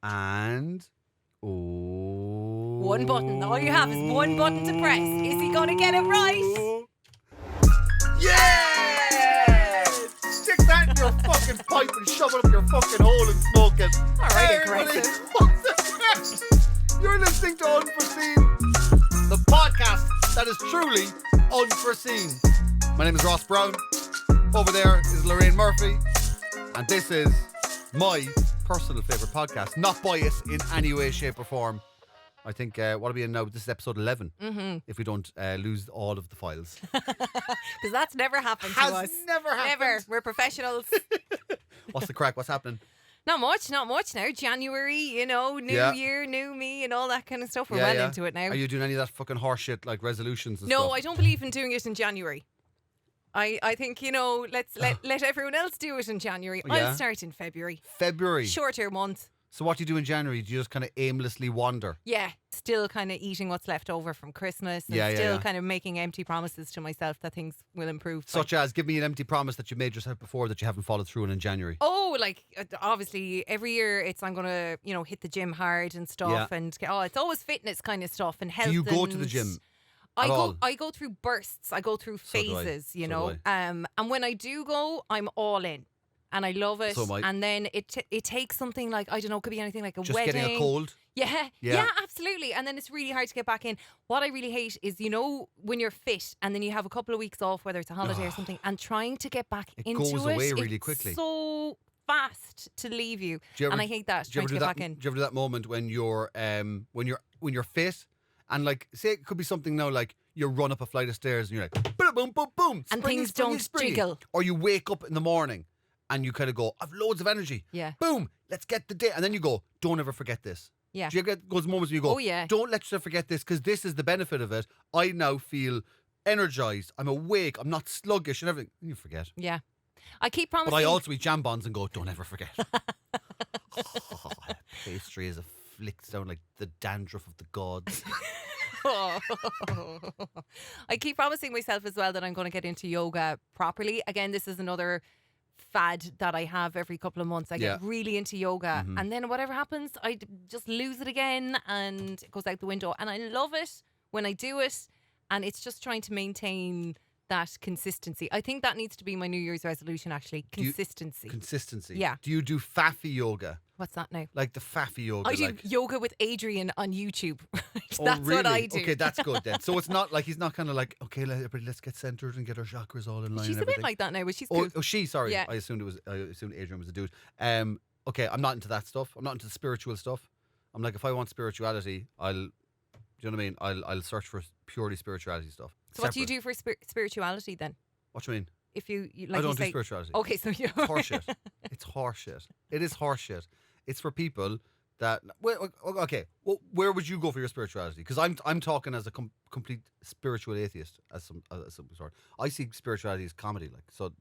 And one button. All you have is one button to press. Is he going to get it right? Yeah! Stick that in your fucking pipe and shove it up your fucking hole and smoke it. All right, Hey, aggressive. everybody. You're listening to Unforeseen, the podcast that is truly unforeseen. My name is Ross Browne. Over there is Lorraine Murphy. And this is my personal favourite podcast. Not biased in any way, shape or form. I think, what are we in now? This is episode 11. Mm-hmm. If we don't lose all of the files. Because that's never happened to us. Has never happened. Never. We're professionals. What's the crack? What's happening? Not much now. January, new year, new me and all that kind of stuff. We're well into it now. Are you doing any of that fucking horseshit like resolutions and No, stuff? I don't believe in doing it in January. I think, let's let everyone else do it in January. Yeah. I'll start in February. February. Shorter month. So what do you do in January? Do you just kind of aimlessly wander? Yeah, still kind of eating what's left over from Christmas and still kind of making empty promises to myself that things will improve. Such as, give me an empty promise that you made yourself before that you haven't followed through on in January. Oh, obviously every year I'm going to, hit the gym hard and stuff and it's always fitness kind of stuff and health. Do you go to the gym? I go through bursts. I go through phases, and when I do go, I'm all in. And I love it. So and then it takes something like, I don't know, it could be anything like a just wedding. Just getting a cold? Yeah, absolutely. And then it's really hard to get back in. What I really hate is, when you're fit and then you have a couple of weeks off, whether it's a holiday or something, and trying to get back into it. It goes away really quickly. It's so fast to leave you. And I hate that, trying to get back in. Do you ever do that moment when you're fit and like, say it could be something now like you run up a flight of stairs and you're like, boom, boom, boom, boom. And things don't jiggle. Or you wake up in the morning and you kind of go, I've loads of energy. Yeah. Boom, let's get the day. And then you go, don't ever forget this. Yeah. Do you get those moments where you go, oh, yeah. Don't let yourself forget this because this is the benefit of it. I now feel energized. I'm awake. I'm not sluggish and everything. And you forget. Yeah. I keep promising. But I also eat jam bonds and go, don't ever forget. Pastry is flicks down like the dandruff of the gods. I keep promising myself as well that I'm going to get into yoga properly. Again, this is another fad that I have every couple of months. I get really into yoga and then whatever happens, I just lose it again and it goes out the window. And I love it when I do it, and it's just trying to maintain that consistency. I think that needs to be my New Year's resolution, actually. Consistency. Consistency. Yeah. Do you do faffy yoga? What's that now? Like the faffy yoga? I do yoga with Adrian on YouTube. That's really? what I do. Okay, that's good then. So it's not like, he's not kind of like, okay, let's get centered and get our chakras all in line. She's and a bit everything. like that now, but she's cool. Oh, sorry. Yeah. I assumed Adrian was a dude. Okay, I'm not into that stuff. I'm not into the spiritual stuff. I'm like, if I want spirituality, do you know what I mean? I'll search for purely spirituality stuff. So what do you do for spirituality then? What do you mean? If you I don't do spirituality. Okay, so you. It's horseshit. It's horseshit. It is horseshit. It's for people that. Well, okay. Well, where would you go for your spirituality? Because I'm talking as a complete spiritual atheist, as some sort. I see spirituality as comedy, like so.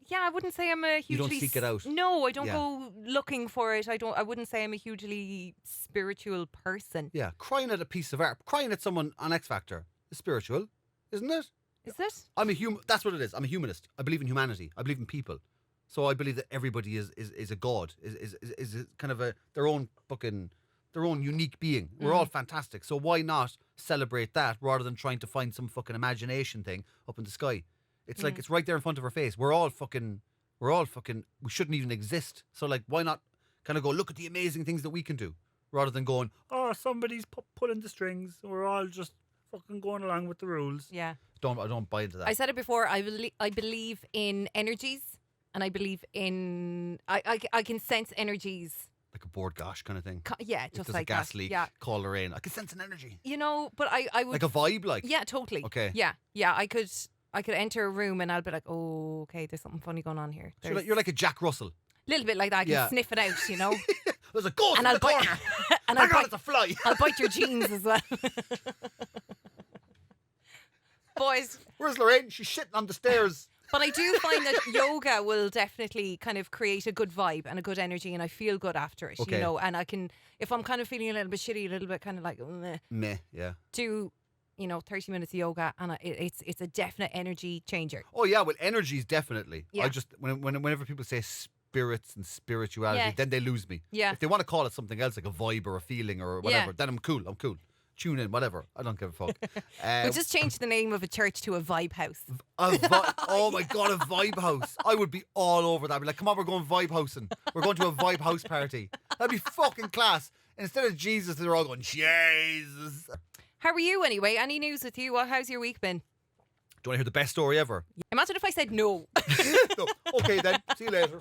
Yeah, I wouldn't say I'm a hugely. You don't seek it out. No, I don't go looking for it. I wouldn't say I'm a hugely spiritual person. Yeah, crying at a piece of art, crying at someone on X Factor is spiritual, isn't it? Is it? I'm a That's what it is. I'm a humanist. I believe in humanity. I believe in people. So I believe that everybody is a god. Is kind of their own unique being. We're all fantastic. So why not celebrate that rather than trying to find some fucking imagination thing up in the sky? It's like it's right there in front of our face. We're all fucking. We shouldn't even exist. So like, why not kind of go look at the amazing things that we can do rather than going, oh, somebody's pulling the strings. We're all just fucking going along with the rules. Yeah. I don't buy into that. I said it before. I believe in energies, and I believe in. I can sense energies. Like a board gosh kind of thing. Yeah, just like like a gas that. leak. Yeah. Call Lorraine. I can sense an energy. But I would like a vibe, like. Yeah, totally. Okay. Yeah. I could enter a room and I'll be like, oh, okay, there's something funny going on here. So you're like a Jack Russell. A little bit like that. I can sniff it out, There's a ghost in the corner. And it's a fly. I'll bite your jeans as well. Boys. Where's Lorraine? She's shitting on the stairs. But I do find that yoga will definitely kind of create a good vibe and a good energy, and I feel good after it, and I can, if I'm kind of feeling a little bit shitty, a little bit kind of like meh, yeah, do 30 minutes of yoga, and it's a definite energy changer. Oh yeah, well, energies definitely. Yeah. I just whenever people say spirits and spirituality, Yeah. then they lose me. Yeah. If they want to call it something else, like a vibe or a feeling or whatever, Yeah. then I'm cool. Tune in, whatever. I don't give a fuck. We'll just change the name of a church to a vibe house. Oh my God, a vibe house. I would be all over that. I'd be like, come on, we're going vibe housing. We're going to a vibe house party. That'd be fucking class. Instead of Jesus, they're all going, Jesus. How are you anyway? Any news with you? How's your week been? Do you want to hear the best story ever? Imagine if I said no. No. Okay then. See you later.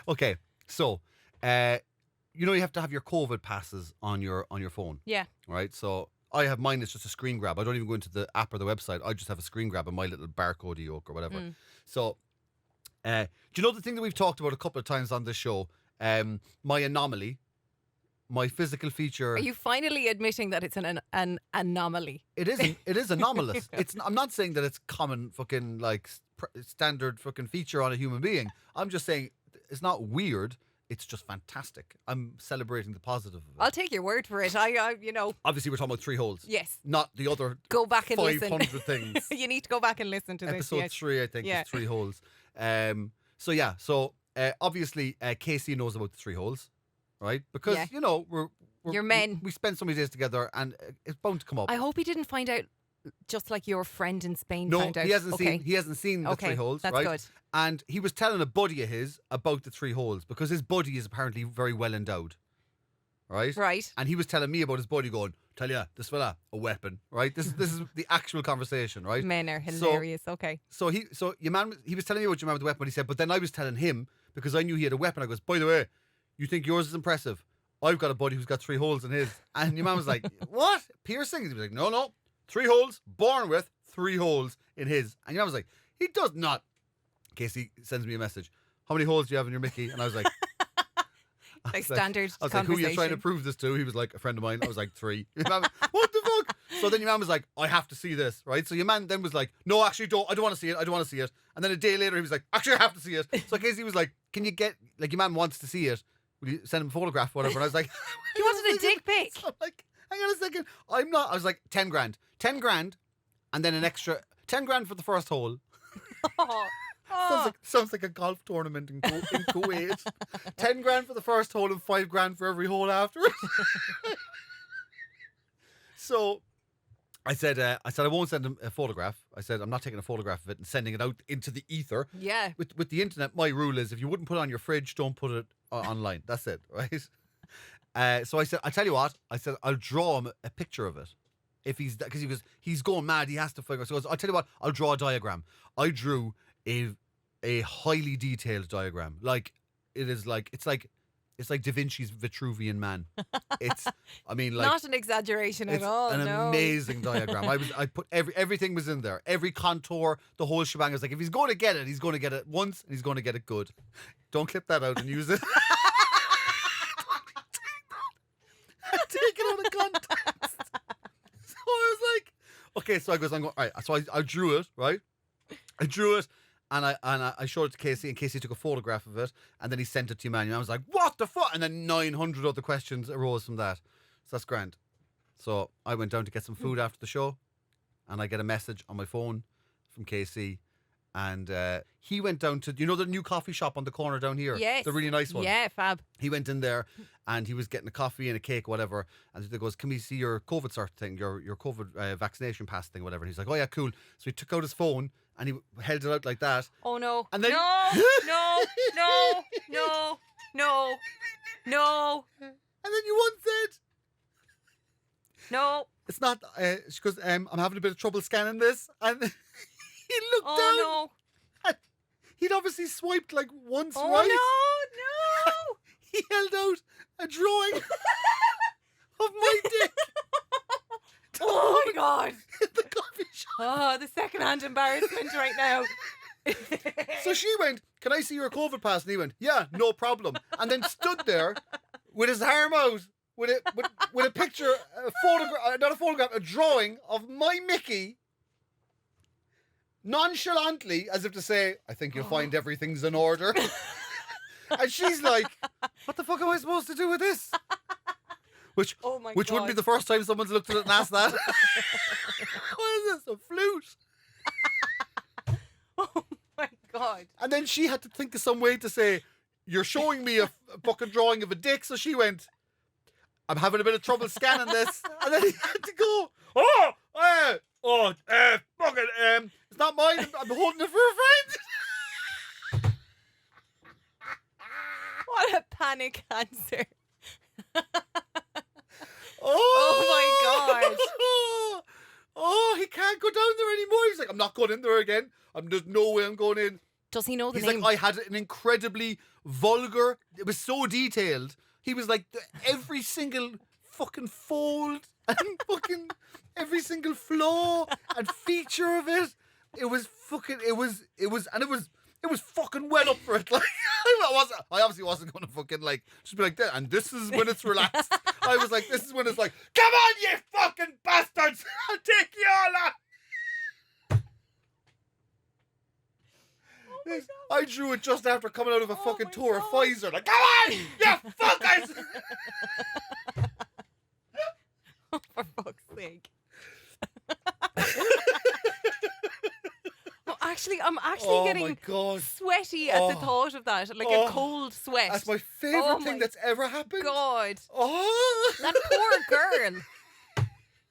Okay, so you have to have your COVID passes on your phone. Yeah. Right? So I have mine, it's just a screen grab. I don't even go into the app or the website. I just have a screen grab of my little barcode yoke or whatever. So do you know the thing that we've talked about a couple of times on this show? My anomaly, my physical feature. Are you finally admitting that it's an anomaly? It isn't. It is anomalous. I'm not saying that it's common fucking like standard fucking feature on a human being. I'm just saying it's not weird. It's just fantastic. I'm celebrating the positive of it. I'll take your word for it. I Obviously, we're talking about 3 holes. Yes. Not the other Go back and 500 listen. things. You need to go back and listen to Episode this. Yes. 3, I think, Yeah. is 3 holes. So obviously, Casey knows about the 3 holes, right? Because, Yeah. You're men. We spend so many days together and it's bound to come up. I hope he didn't find out just like your friend in Spain No, found out. he hasn't Okay. seen the 3 holes, That's right? good. And he was telling a buddy of his about the 3 holes because his buddy is apparently very well endowed, right? Right. And he was telling me about his buddy going, tell ya, this fella, a weapon, right? This is the actual conversation, right? Men are hilarious. Okay. So he was telling me about your man with the weapon, but he said, but then I was telling him because I knew he had a weapon. I goes, by the way, you think yours is impressive? I've got a buddy who's got 3 holes in his. And your man was like, what? Piercing? He was like, no, 3 holes, born with 3 holes in his. And your man was like, he does not. Casey sends me a message. How many holes do you have in your Mickey? And I was like, Standard I was like, conversation. who are you trying to prove this to? He was like, a friend of mine. I was like, 3. Your man, what the fuck? So then your man was like, I have to see this, right? So your man then was like, no, actually, I don't want to see it. And then a day later, he was like, actually, I have to see it. So Casey was like, can you get, like, your man wants to see it. Will you send him a photograph, whatever? And I was like, You wanted a dick pic? So I'm like, hang on a second. I was like, 10 grand. 10 grand, and then an extra 10 grand for the first hole. Sounds like a golf tournament in Kuwait. 10 grand for the first hole and 5 grand for every hole afterwards. So I said I won't send him a photograph. I said I'm not taking a photograph of it and sending it out into the ether. Yeah. With the internet, my rule is if you wouldn't put it on your fridge, don't put it online. That's it, right? So I said, I tell you what. I said I'll draw him a picture of it. If because he's going mad. He has to figure. So I tell you what. I'll draw a diagram. I drew a highly detailed diagram. Like it's like Da Vinci's Vitruvian Man. Not an exaggeration at all. An no. amazing diagram. I put everything was in there. Every contour, the whole shebang. I was like, if he's going to get it, he's going to get it once and he's going to get it good. Don't clip that out and use it. Take it out of context. So I was like, okay, so I'm going, all right. So I drew it, right? I drew it. And I showed it to Casey, and Casey took a photograph of it, and then he sent it to Emmanuel. I was like, what the fuck? And then 900 other questions arose from that. So that's grand. So I went down to get some food after the show, and I get a message on my phone from Casey, and he went down to, the new coffee shop on the corner down here? Yes. The really nice one. Yeah, fab. He went in there, and he was getting a coffee and a cake, whatever. And he goes, can we see your COVID cert thing, your COVID vaccination pass thing, whatever? And he's like, oh yeah, cool. So he took out his phone, and he held it out like that. Oh no. And then no. And then you once said, no. it's not, she goes, I'm having a bit of trouble scanning this. And he looked down. Oh And he'd obviously swiped like once, no. right? Oh no. He held out a drawing of my dick. Oh my God. In the coffee shop. Oh, the secondhand embarrassment right now. So she went, can I see your COVID pass? And he went, yeah, no problem. And then stood there with his arm out with a picture, a photograph, not a photograph, a drawing of my Mickey, nonchalantly, as if to say, I think you'll find everything's in order. And she's like, what the fuck am I supposed to do with this? Which wouldn't be the first time someone's looked at it and asked that. What is this, a flute? Oh my God. God. And then she had to think of some way to say, you're showing me a fucking drawing of a dick. So she went, I'm having a bit of trouble scanning this. And then he had to go, it's not mine. I'm holding it for a friend. What a panic answer. Oh my God. Oh, he can't go down there anymore. He's like, I'm not going in there again. There's no way I'm going in. Does he know the He's name? like, I had an incredibly vulgar, it was so detailed. He was like, every single fucking fold and fucking every single flaw and feature of it. It was fucking well up for it. Like, I obviously wasn't going to fucking like, just be like that. And this is when it's relaxed. I was like, this is when it's like, come on, you fucking bastards. I'll take you all out. I drew it just after coming out of a fucking tour of Pfizer. Like, come on, you fuckers! Oh, for fuck's sake. I'm actually getting sweaty at the thought of that. Like a cold sweat. That's my favourite thing that's ever happened. God. Oh. That poor girl.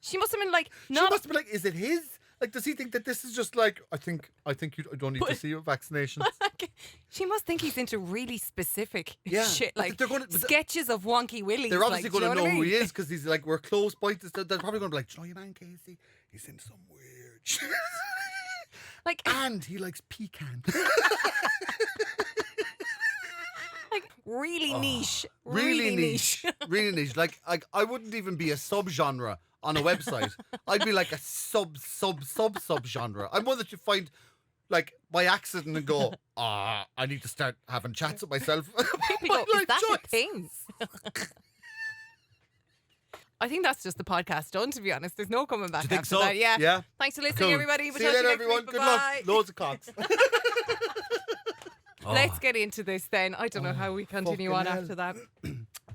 She must have been like, no. She must have been like, is it his? Like, does he think that this is just like, I think you don't need to see your vaccinations? She must think he's into really specific shit, like sketches of Wonky Willie. They're obviously going to know who he is because he's like, we're close by. They're probably going to be like, do you know your man Casey? He's into some weird shit. Like, and he likes pecan. Like, really niche. Really niche. Really niche. Like, I wouldn't even be a subgenre on a website. I'd be like a sub genre. I'm one that you find like by accident and go, I need to start having chats with myself. People go, is that a thing? I think that's just the podcast done, to be honest. There's no coming back after that. Yeah. Thanks for listening, everybody. See you later, everyone. Good luck. Loads of cocks. Let's get into this then. I don't know how we continue on after that.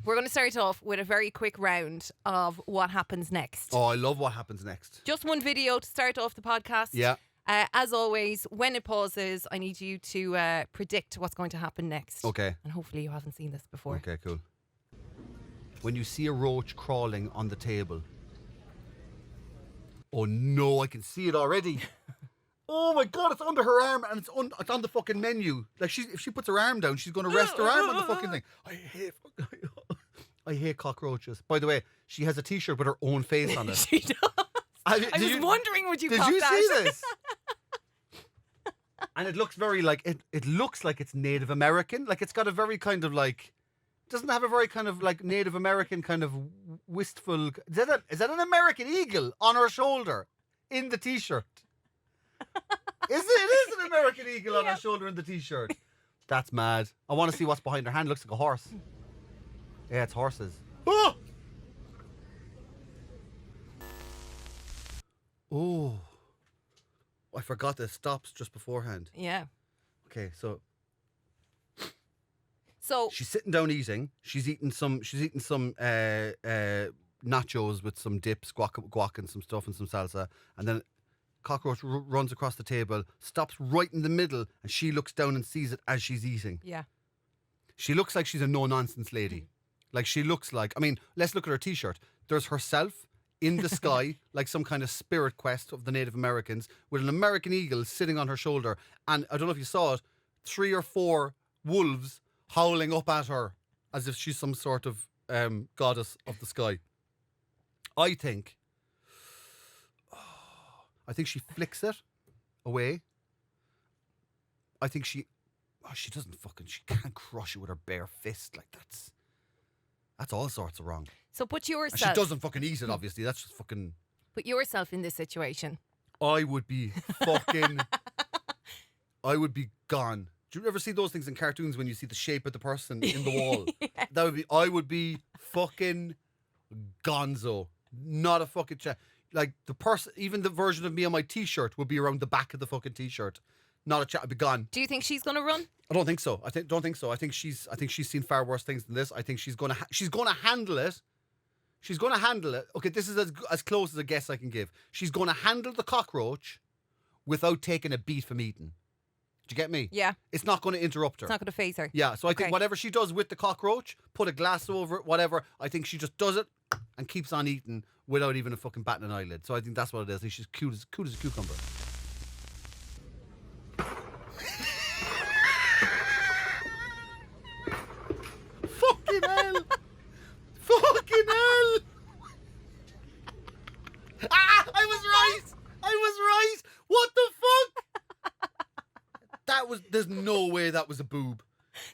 We're going to start off with a very quick round of what happens next. Oh, I love what happens next. Just one video to start off the podcast. Yeah. As always, when it pauses, I need you to predict what's going to happen next. Okay. And hopefully you haven't seen this before. Okay, cool. When you see a roach crawling on the table. Oh no, I can see it already. Oh my God, it's under her arm and it's on the fucking menu. Like, if she puts her arm down, she's going to rest her arm on the fucking thing. I hate cockroaches. By the way, she has a t-shirt with her own face on it. She does. I was wondering, would you Did you see this? And it looks very like, it looks like it's Native American. Like, it's got a very kind of like, doesn't have a very kind of like Native American kind of wistful. Is that an American eagle on her shoulder in the t-shirt? It is an American eagle on her shoulder in the t-shirt. That's mad. I want to see what's behind her hand. It looks like a horse. Yeah, it's horses. Oh! Oh. I forgot that it stops just beforehand. Yeah. Okay, so she's sitting down eating. She's eating some nachos with some dips, guac and some stuff and some salsa, and then cockroach runs across the table, stops right in the middle, and she looks down and sees it as she's eating. Yeah. She looks like she's a no-nonsense lady. Like, she looks like, I mean, let's look at her t-shirt. There's herself in the sky, like some kind of spirit quest of the Native Americans, with an American eagle sitting on her shoulder. And I don't know if you saw it, 3 or 4 wolves howling up at her as if she's some sort of goddess of the sky. I think she flicks it away. I think she can't crush it with her bare fist. Like, that's all sorts of wrong. So put yourself. And she doesn't fucking eat it, obviously. That's just fucking. Put yourself in this situation. I would be fucking. I would be gone. Do you ever see those things in cartoons when you see the shape of the person in the wall? Yes. I would be fucking gonzo. Not a fucking chat. Like, the person, even the version of me on my t-shirt would be around the back of the fucking t-shirt. Not a chat. I'd be gone. Do you think she's going to run? I don't think so. Don't think so. I think she's seen far worse things than this. I think she's going to handle it. She's going to handle it. Okay, this is as close as a guess I can give. She's going to handle the cockroach without taking a beat from eating. you get me? Yeah. It's not going to interrupt her. It's not going to phase her. Yeah, so I think whatever she does with the cockroach, put a glass over it, whatever, I think she just does it and keeps on eating without even a fucking batting an eyelid. So I think that's what it is. I think she's cute as a cucumber. Fucking hell! Fucking hell! Ah! I was right! What the fuck? There's no way that was a boob.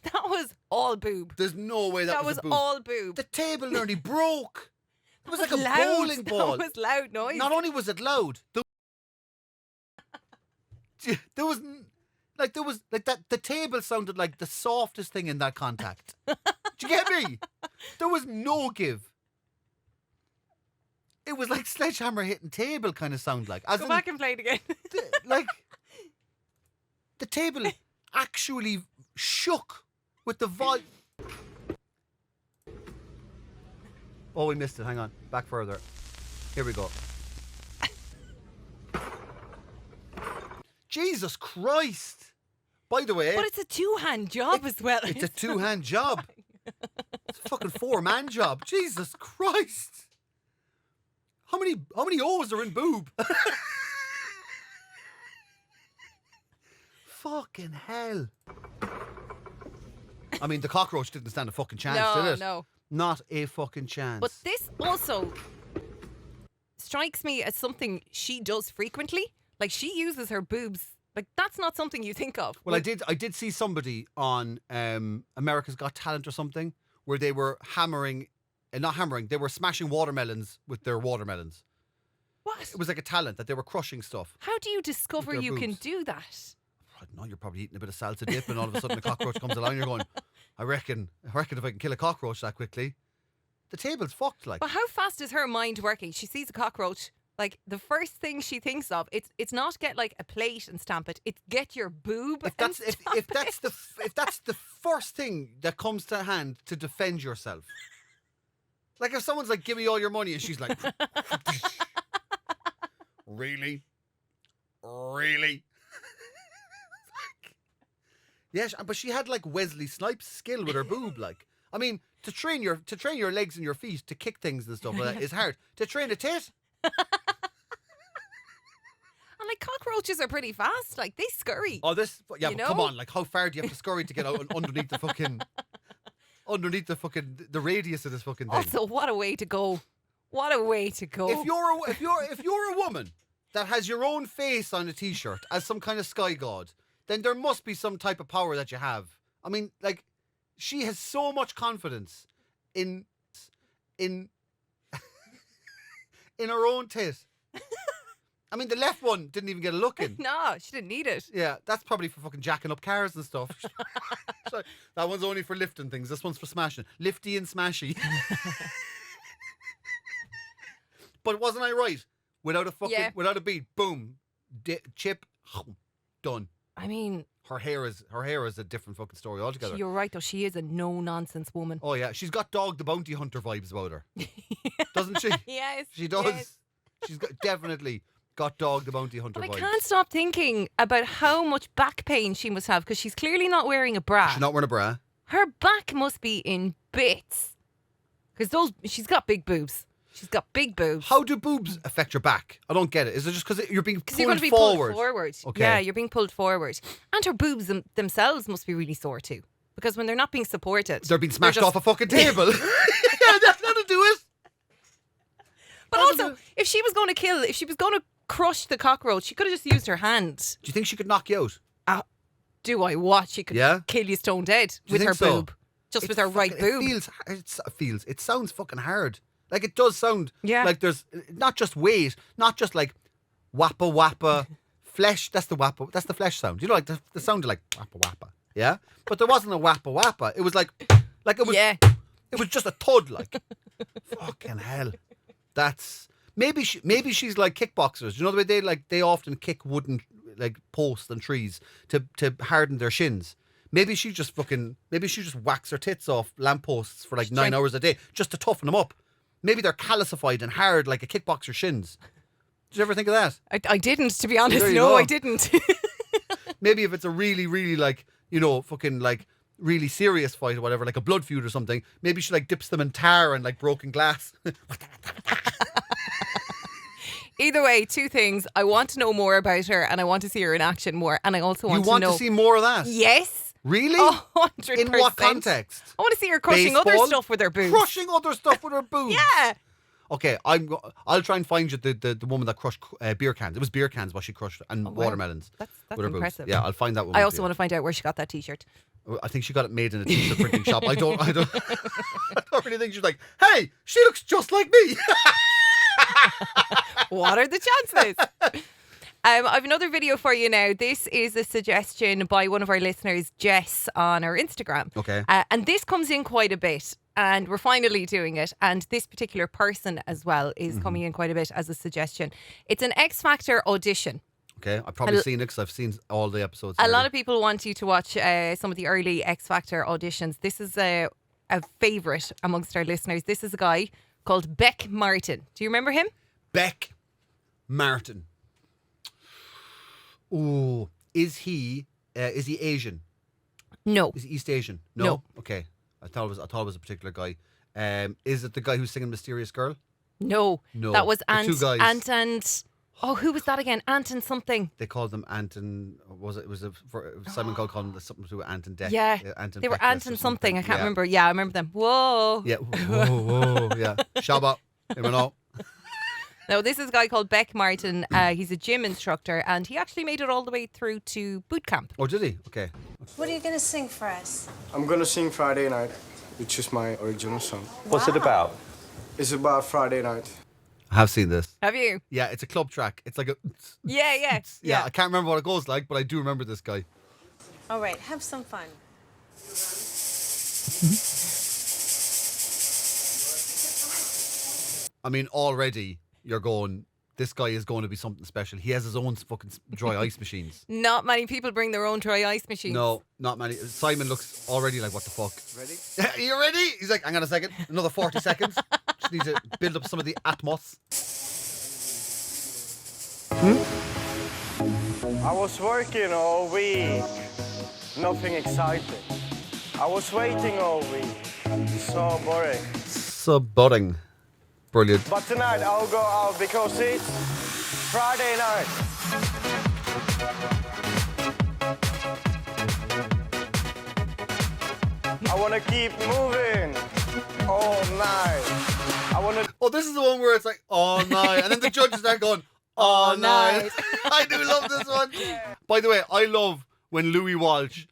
That was all boob. There's no way that was a boob. all boob. The table nearly broke. It was like a loud. bowling ball. That was loud noise. Not only was it loud, there was that. The table sounded like the softest thing in that contact. Do you get me? There was no give. It was like sledgehammer hitting table kind of sound like. Go back and play it again. The table actually shook with the volume. Oh, we missed it. Hang on. Back further. Here we go. Jesus Christ. By the way... But it's a two-hand job as well. It's a two-hand job. It's a fucking four-man job. Jesus Christ. How many O's are in boob? Fucking hell. I mean, the cockroach didn't stand a fucking chance, did it? No. Not a fucking chance. But this also strikes me as something she does frequently. Like, she uses her boobs. Like, that's not something you think of. Well, I did see somebody on America's Got Talent or something where they were they were smashing watermelons with their watermelons. What? It was like a talent that they were crushing stuff. How do you discover you can do that? I don't know, you're probably eating a bit of salsa dip and all of a sudden a cockroach comes along and you're going, I reckon if I can kill a cockroach that quickly. The table's fucked, like. But how fast is her mind working? She sees a cockroach, like the first thing she thinks of, it's not get like a plate and stamp it, it's get your boob if that's the first thing that comes to hand to defend yourself. Like if someone's like, give me all your money, and she's like, really? Yes, but she had like Wesley Snipes skill with her boob. Like, I mean, to train your legs and your feet to kick things and stuff like that is hard. To train a tit, and like cockroaches are pretty fast. Like they scurry. Oh, but know? come on! Like, how far do you have to scurry to get out underneath the radius of this fucking thing? Also, what a way to go! What a way to go! If you're a woman that has your own face on a t-shirt as some kind of sky god, then there must be some type of power that you have. I mean, like, she has so much confidence in her own tit. I mean, the left one didn't even get a look in. No, she didn't need it. Yeah, that's probably for fucking jacking up cars and stuff. So, that one's only for lifting things. This one's for smashing. Lifty and smashy. But wasn't I right? Without a beat, boom, chip, done. I mean, her hair is a different fucking story altogether. You're right though. She is a no-nonsense woman. Oh yeah, she's got Dog the Bounty Hunter vibes about her, doesn't she? Yes, she does. Yes. She's definitely got Dog the Bounty Hunter But vibes. I can't stop thinking about how much back pain she must have because she's clearly not wearing a bra. She's not wearing a bra. Her back must be in bits because she's got big boobs. She's got big boobs. How do boobs affect your back? I don't get it. Is it just because you're being pulled you're going to be forward? Pulled forward. Okay. Yeah, you're being pulled forward. And her boobs themselves must be really sore too. Because when they're not being supported... They're being smashed off a fucking table. Yeah, that'll do it. But also, if she was going to crush the cockroach, she could have just used her hand. Do you think she could knock you out? Do I what? She could kill you stone dead with her boob. Just with her right boob. It sounds fucking hard. Like, it does sound like there's not just weight, not just like wappa wappa flesh. That's the flesh sound. You know, like the sound of like wappa wappa. Yeah? But there wasn't a wappa wappa. It was like it was it was just a thud, like. Fucking hell. That's maybe she's like kickboxers. You know the way they often kick wooden like posts and trees to harden their shins. Maybe she just whacks her tits off lampposts for like 9 hours a day just to toughen them up. Maybe they're calcified and hard like a kickboxer's shins. Did you ever think of that? I didn't, to be honest. No, I didn't. maybe if it's a really, really like, you know, fucking like really serious fight or whatever, like a blood feud or something, maybe she like dips them in tar and like broken glass. Either way, two things. I want to know more about her and I want to see her in action more. And I also want You want to know. to see more of that? Yes. Really? 100%. In what context? I want to see her crushing other Baseball? stuff with her boobs. Crushing other stuff with her boobs? Yeah. Okay, I'll try and find you the woman that crushed beer cans. It was beer cans what she crushed and wow. watermelons. That's with her impressive. Boobs. Yeah, I'll find that woman. I also want to find out where she got that T-shirt. I think she got it made in a t-shirt printing shop. I don't I don't really think she's like, hey, she looks just like me. What are the chances? I have another video for you now. This is a suggestion by one of our listeners, Jess, on our Instagram. Okay. And this comes in quite a bit. And we're finally doing it. And this particular person as well is coming in quite a bit as a suggestion. It's an X Factor audition. Okay, I've probably seen it because I've seen all the episodes. A lot of people want you to watch some of the early X Factor auditions. This is a favourite amongst our listeners. This is a guy called Beck Martin. Do you remember him? Beck Martin. Oh, is he Asian? No. Is he East Asian? No. Okay, I thought it was a particular guy. Is it the guy who's singing "Mysterious Girl"? No. No. That was The two guys. Ant and... Oh, who was that again? Ant and something. They called them Ant and Simon Cowell called them something to do with Ant and Death. Yeah. Ant and They were Feckless Ant or and something. I can't Yeah. remember. Yeah, I remember them. Whoa. Yeah. Whoa. Yeah. Shabba. You know. No, this is a guy called Beck Martin. He's a gym instructor and he actually made it all the way through to boot camp. Oh, did he? Okay. What are you going to sing for us? I'm gonna sing Friday Night, which is my original song. What's it about? It's about Friday night. I have seen this. Have you? Yeah, it's a club track. It's like a. Yeah. Yeah, I can't remember what it goes like, but I do remember this guy. All right, have some fun. I mean, already you're going. This guy is going to be something special. He has his own fucking dry ice machines. Not many people bring their own dry ice machines. No, not many. Simon looks already like, what the fuck? Ready? Are you ready? He's like, hang on a second. Another 40 seconds. Just need to build up some of the atmos. I was working all week, nothing exciting. I was waiting all week, so boring. So budding. Brilliant. But tonight I'll go out because it's Friday night. I wanna keep moving all night. I wanna. Oh, this is the one where it's like, all night. And then the judges start going, all night. I do love this one. By the way, I love when Louis Walsh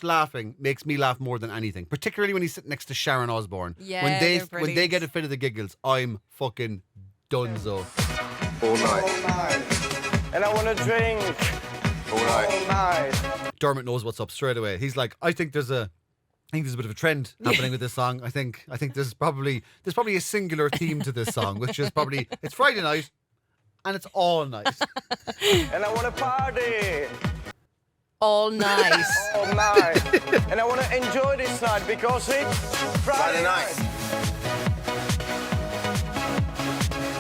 laughing makes me laugh more than anything, particularly when he's sitting next to Sharon Osbourne. Yeah, when they're they brilliant. get a fit of the giggles, I'm fucking donezo. All night. All night. And I wanna drink All night. all night. Dermot knows what's up straight away. He's like, I think there's a bit of a trend happening with this song. I think there's probably a singular theme to this song, which is probably it's Friday night and it's all night. And I wanna party All night. all night. And I wanna enjoy this night because it's Friday night.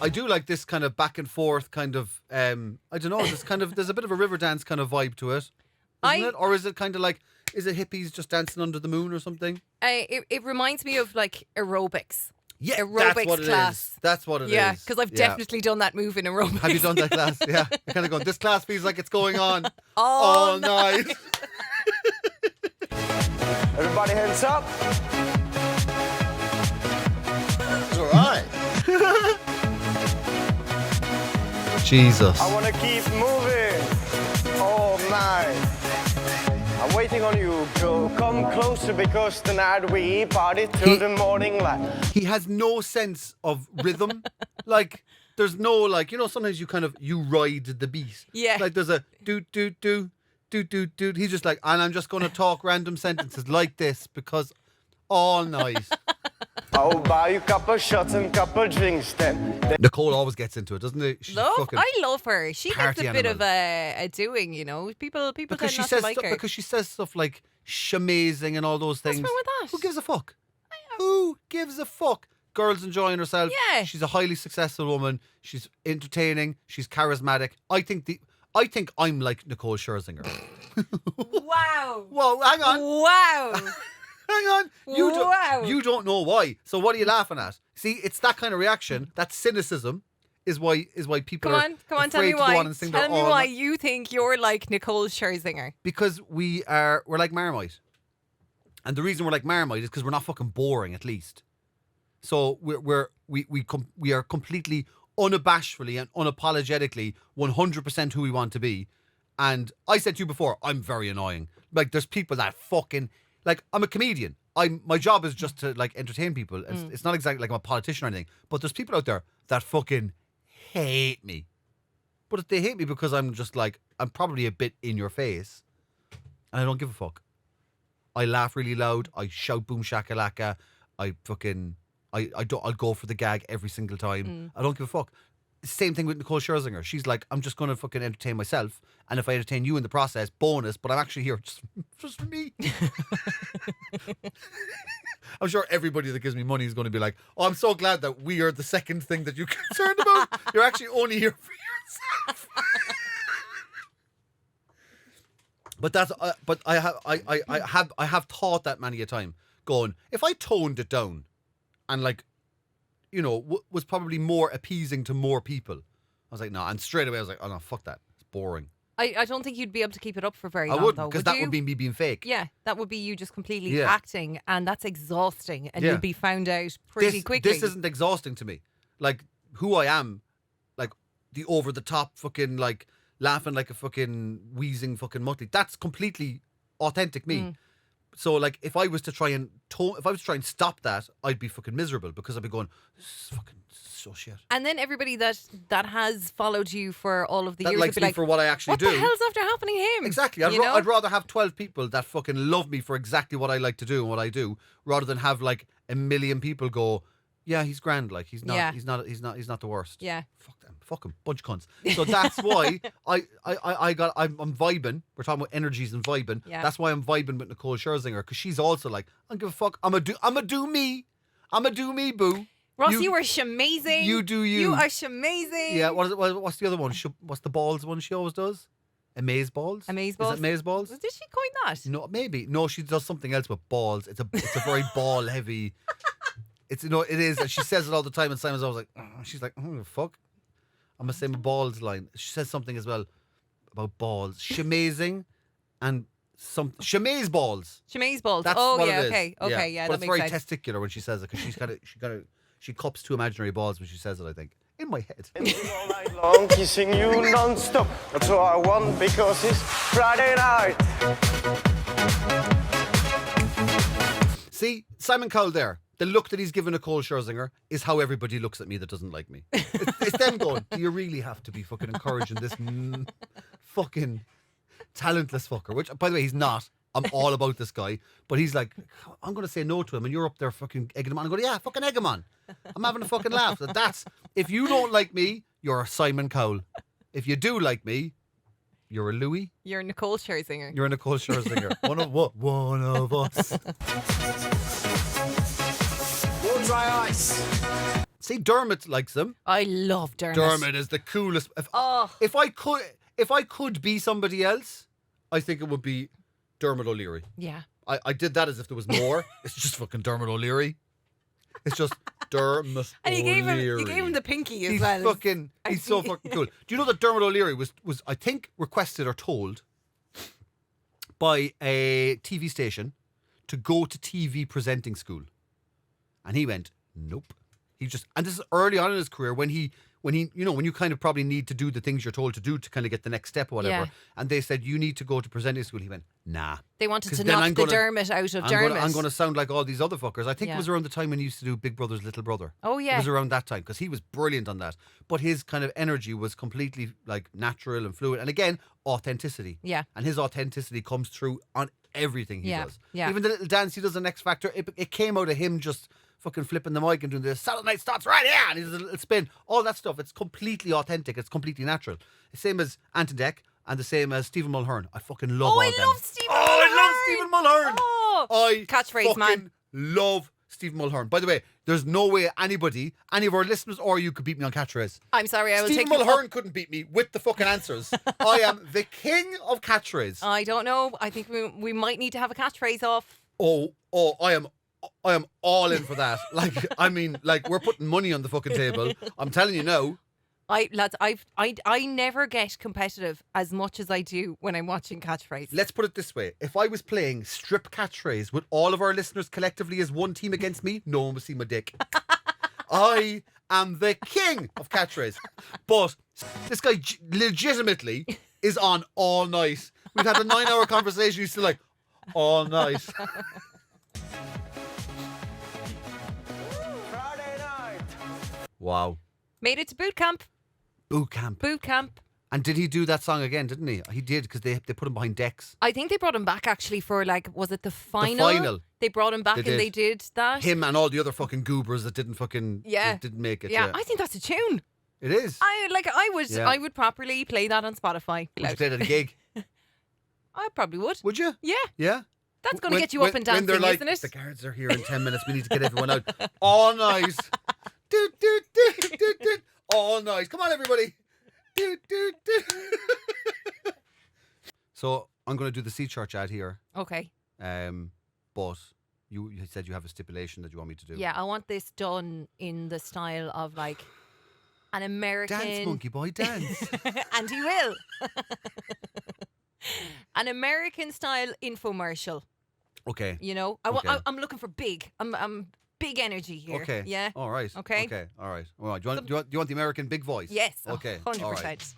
I do like this kind of back and forth kind of I don't know, there's a bit of a river dance kind of vibe to it. Isn't it? Or is it kind of like, is it hippies just dancing under the moon or something? It reminds me of like aerobics. Yeah, Aerobics that's what it class. is. That's what it is. Yeah, because I've definitely done that move in aerobics. Have you done that class? Yeah. You're kind of going, this class feels like it's going on all night. Everybody hands up. It's all right. Jesus. I wanna keep moving all night. I'm waiting on you, girl. Come closer because tonight we party till the morning light. He has no sense of rhythm. Like, there's no, like, you know, sometimes you ride the beat. Yeah. Like, there's a do. He's just like, and I'm just going to talk random sentences like this because all night. I'll buy you a couple shots and couple drinks then. Nicole always gets into it, doesn't it? She's fucking I love her. She gets party a bit of animal. a doing, you know. People because tend she not says to like her. because she says stuff like shamazing and all those things. What's wrong with that? Who gives a fuck? Who gives a fuck? Girl's enjoying herself. Yeah. She's a highly successful woman. She's entertaining. She's charismatic. I think I think I'm like Nicole Scherzinger. Wow. Whoa, hang on. Wow. Hang on. Wow. You don't know why. So what are you laughing at? See, it's that kind of reaction, that cynicism is why people Come are on, afraid tell me to go why. on and sing Tell their me all why night. you think you're like Nicole Scherzinger. Because we're like Marmite. And the reason we're like Marmite is because we're not fucking boring, at least. So we are completely unabashedly and unapologetically 100% who we want to be. And I said to you before, I'm very annoying. Like, there's people that fucking, like, I'm a comedian. My job is just to like entertain people. It's not exactly like I'm a politician or anything. But there's people out there that fucking hate me. But they hate me because I'm just like, I'm probably a bit in your face. And I don't give a fuck. I laugh really loud. I shout boom shakalaka. I'll go for the gag every single time. I don't give a fuck. Same thing with Nicole Scherzinger. She's like, I'm just going to fucking entertain myself. And if I entertain you in the process, bonus, but I'm actually here just for me. I'm sure everybody that gives me money is going to be like, oh, I'm so glad that we are the second thing that you're concerned about. You're actually only here for yourself. But that's, but I have thought that many a time, going, if I toned it down and like, you know, was probably more appeasing to more people. I was like, no. And straight away I was like, oh no, fuck that. It's boring. I don't think you'd be able to keep it up for very long. I wouldn't, though, because would that you? would be me being fake. Yeah, that would be you just completely Yeah. acting, and that's exhausting, and Yeah. you'd be found out pretty quickly. This isn't exhausting to me. Like, who I am, like, the over-the-top fucking, like, laughing like a fucking wheezing fucking mutley. That's completely authentic me. So, like, if I was to try and stop that, I'd be fucking miserable, because I'd be going, this is fucking so shit. And then everybody that has followed you for all of the That years likes would be me like, for what I actually what do. the hell's after happening to him? Exactly. You know? I'd rather have 12 people that fucking love me for exactly what I like to do and what I do, rather than have like a million people go, yeah, he's grand. Like, he's not, Yeah. he's not the worst. Yeah. Fuck them. Fuck him. Bunch of cunts. So that's why I'm vibing. We're talking about energies and vibing. Yeah. That's why I'm vibing with Nicole Scherzinger, because she's also like, I don't give a fuck. I'm a do me, boo. Ross, you are shamazing. You do you. You are shamazing. Yeah. What's the other one? What's the balls one she always does? Amaze balls. Amaze Is balls? it Maze balls? Did she coin that? No, maybe. No, she does something else with balls. It's a very ball heavy. It is, and she says it all the time. And Simon's always like, she's like, fuck. I'm gonna say my balls line. She says something as well about balls, shamazing, and some shamaze balls. Shamaze balls. That's oh what yeah, it is. okay, yeah, But that it's makes very sense. testicular when she says it, because she cups two imaginary balls when she says it, I think, in my head. All night long, kissing you non-stop. That's what I want, because it's Friday night. See, Simon Cowell there. The look that he's given Nicole Scherzinger is how everybody looks at me that doesn't like me. It's them going, do you really have to be fucking encouraging this fucking talentless fucker? Which, by the way, he's not. I'm all about this guy. But he's like, I'm going to say no to him, and you're up there fucking egging him on. I'm going, yeah, fucking egg him on. I'm having a fucking laugh. That's, if you don't like me, you're a Simon Cowell. If you do like me, you're a Louis. You're Nicole Scherzinger. You're a Nicole Scherzinger. One of us. Dry ice. See, Dermot likes him. I love Dermot. Dermot is the coolest. If I could be somebody else, I think it would be Dermot O'Leary. Yeah. I did that as if there was more. It's just fucking Dermot O'Leary. It's just Dermot And O'Leary. you gave him the pinky as He's well. fucking. He's so fucking cool. Do you know that Dermot O'Leary was I think requested or told by a TV station to go to TV presenting school, and he went nope. And this is early on in his career when you kind of probably need to do the things you're told to do to kind of get the next step or whatever. Yeah. And they said, you need to go to presenting school. He went, nah. They wanted 'Cause to then knock I'm the gonna- Dermot out of I'm Dermot. going to sound like all these other fuckers. I think Yeah. it was around the time when he used to do Big Brother's Little Brother. Oh, yeah. It was around that time, because he was brilliant on that. But his kind of energy was completely like natural and fluid. And again, authenticity. Yeah. And his authenticity comes through on everything he Yeah, does. yeah. Even the little dance he does on X Factor, it came out of him just fucking flipping the mic and doing this Saturday Night Starts right here, and he does a little spin. All that stuff, it's completely authentic. It's completely natural. The same as Anton Deck and the same as Stephen Mulhern. I fucking love all I them. love Stephen I love Stephen Mulhern. Oh, I catchphrase, fucking man. love Stephen Mulhern. By the way, there's no way anybody, any of our listeners or you could beat me on catchphrase. I'm sorry, I will Stephen take you Mulhern up. couldn't beat me with the fucking answers. I am the king of catchphrase. I don't know. I think we might need to have a catchphrase off. Oh, I am all in for that. Like, I mean, like, we're putting money on the fucking table. I'm telling you now. Lads, I never get competitive as much as I do when I'm watching catchphrase. Let's put it this way. If I was playing strip catchphrase with all of our listeners collectively as one team against me, no one would see my dick. I am the king of catchphrase. But this guy legitimately is on all night. We've had a 9-hour conversation. He's still like, all night. Friday night. Wow. Made it to boot camp. Boot camp. Boot camp. And did he do that song again, didn't he? He did, because they put him behind decks. I think they brought him back actually for like, was it the final? The final. They brought him back They and they did that. Him and all the other fucking goobers that didn't Yeah. that didn't make it. Yeah, I think that's a tune. It is. I would properly play that on Spotify. Would you play it at a gig? I probably would. Would you? Yeah. Yeah? That's going to get you up and dancing, when they're like, isn't it? the guards are here in 10 minutes. We need to get everyone out. All night. Do, do, do, do, do. All night. Come on, everybody. Do, do, do. So I'm going to do the Sea Church ad here. Okay. But you said you have a stipulation that you want me to do. Yeah, I want this done in the style of like an American... Dance, monkey boy, dance. And he will. An American style infomercial. Okay. You know, Okay. I'm looking for big. I'm big energy here. Okay. Yeah. All right. Okay. Okay. All right. All right. Do you want the American big voice? Yes. Okay. 100%. All right.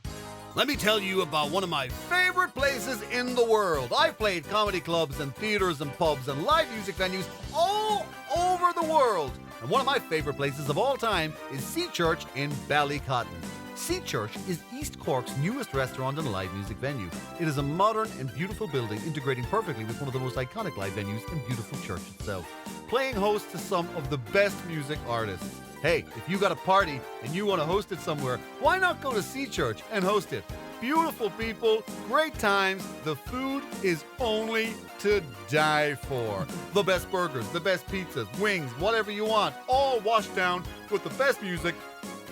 Let me tell you about one of my favorite places in the world. I've played comedy clubs and theaters and pubs and live music venues all over the world. And one of my favorite places of all time is Sea Church in Ballycotton. Sea Church is East Cork's newest restaurant and live music venue. It is a modern and beautiful building integrating perfectly with one of the most iconic live venues and beautiful church itself, playing host to some of the best music artists. Hey, if you got a party and you want to host it somewhere, why not go to Sea Church and host it? Beautiful people, great times, the food is only to die for. The best burgers, the best pizzas, wings, whatever you want, all washed down with the best music,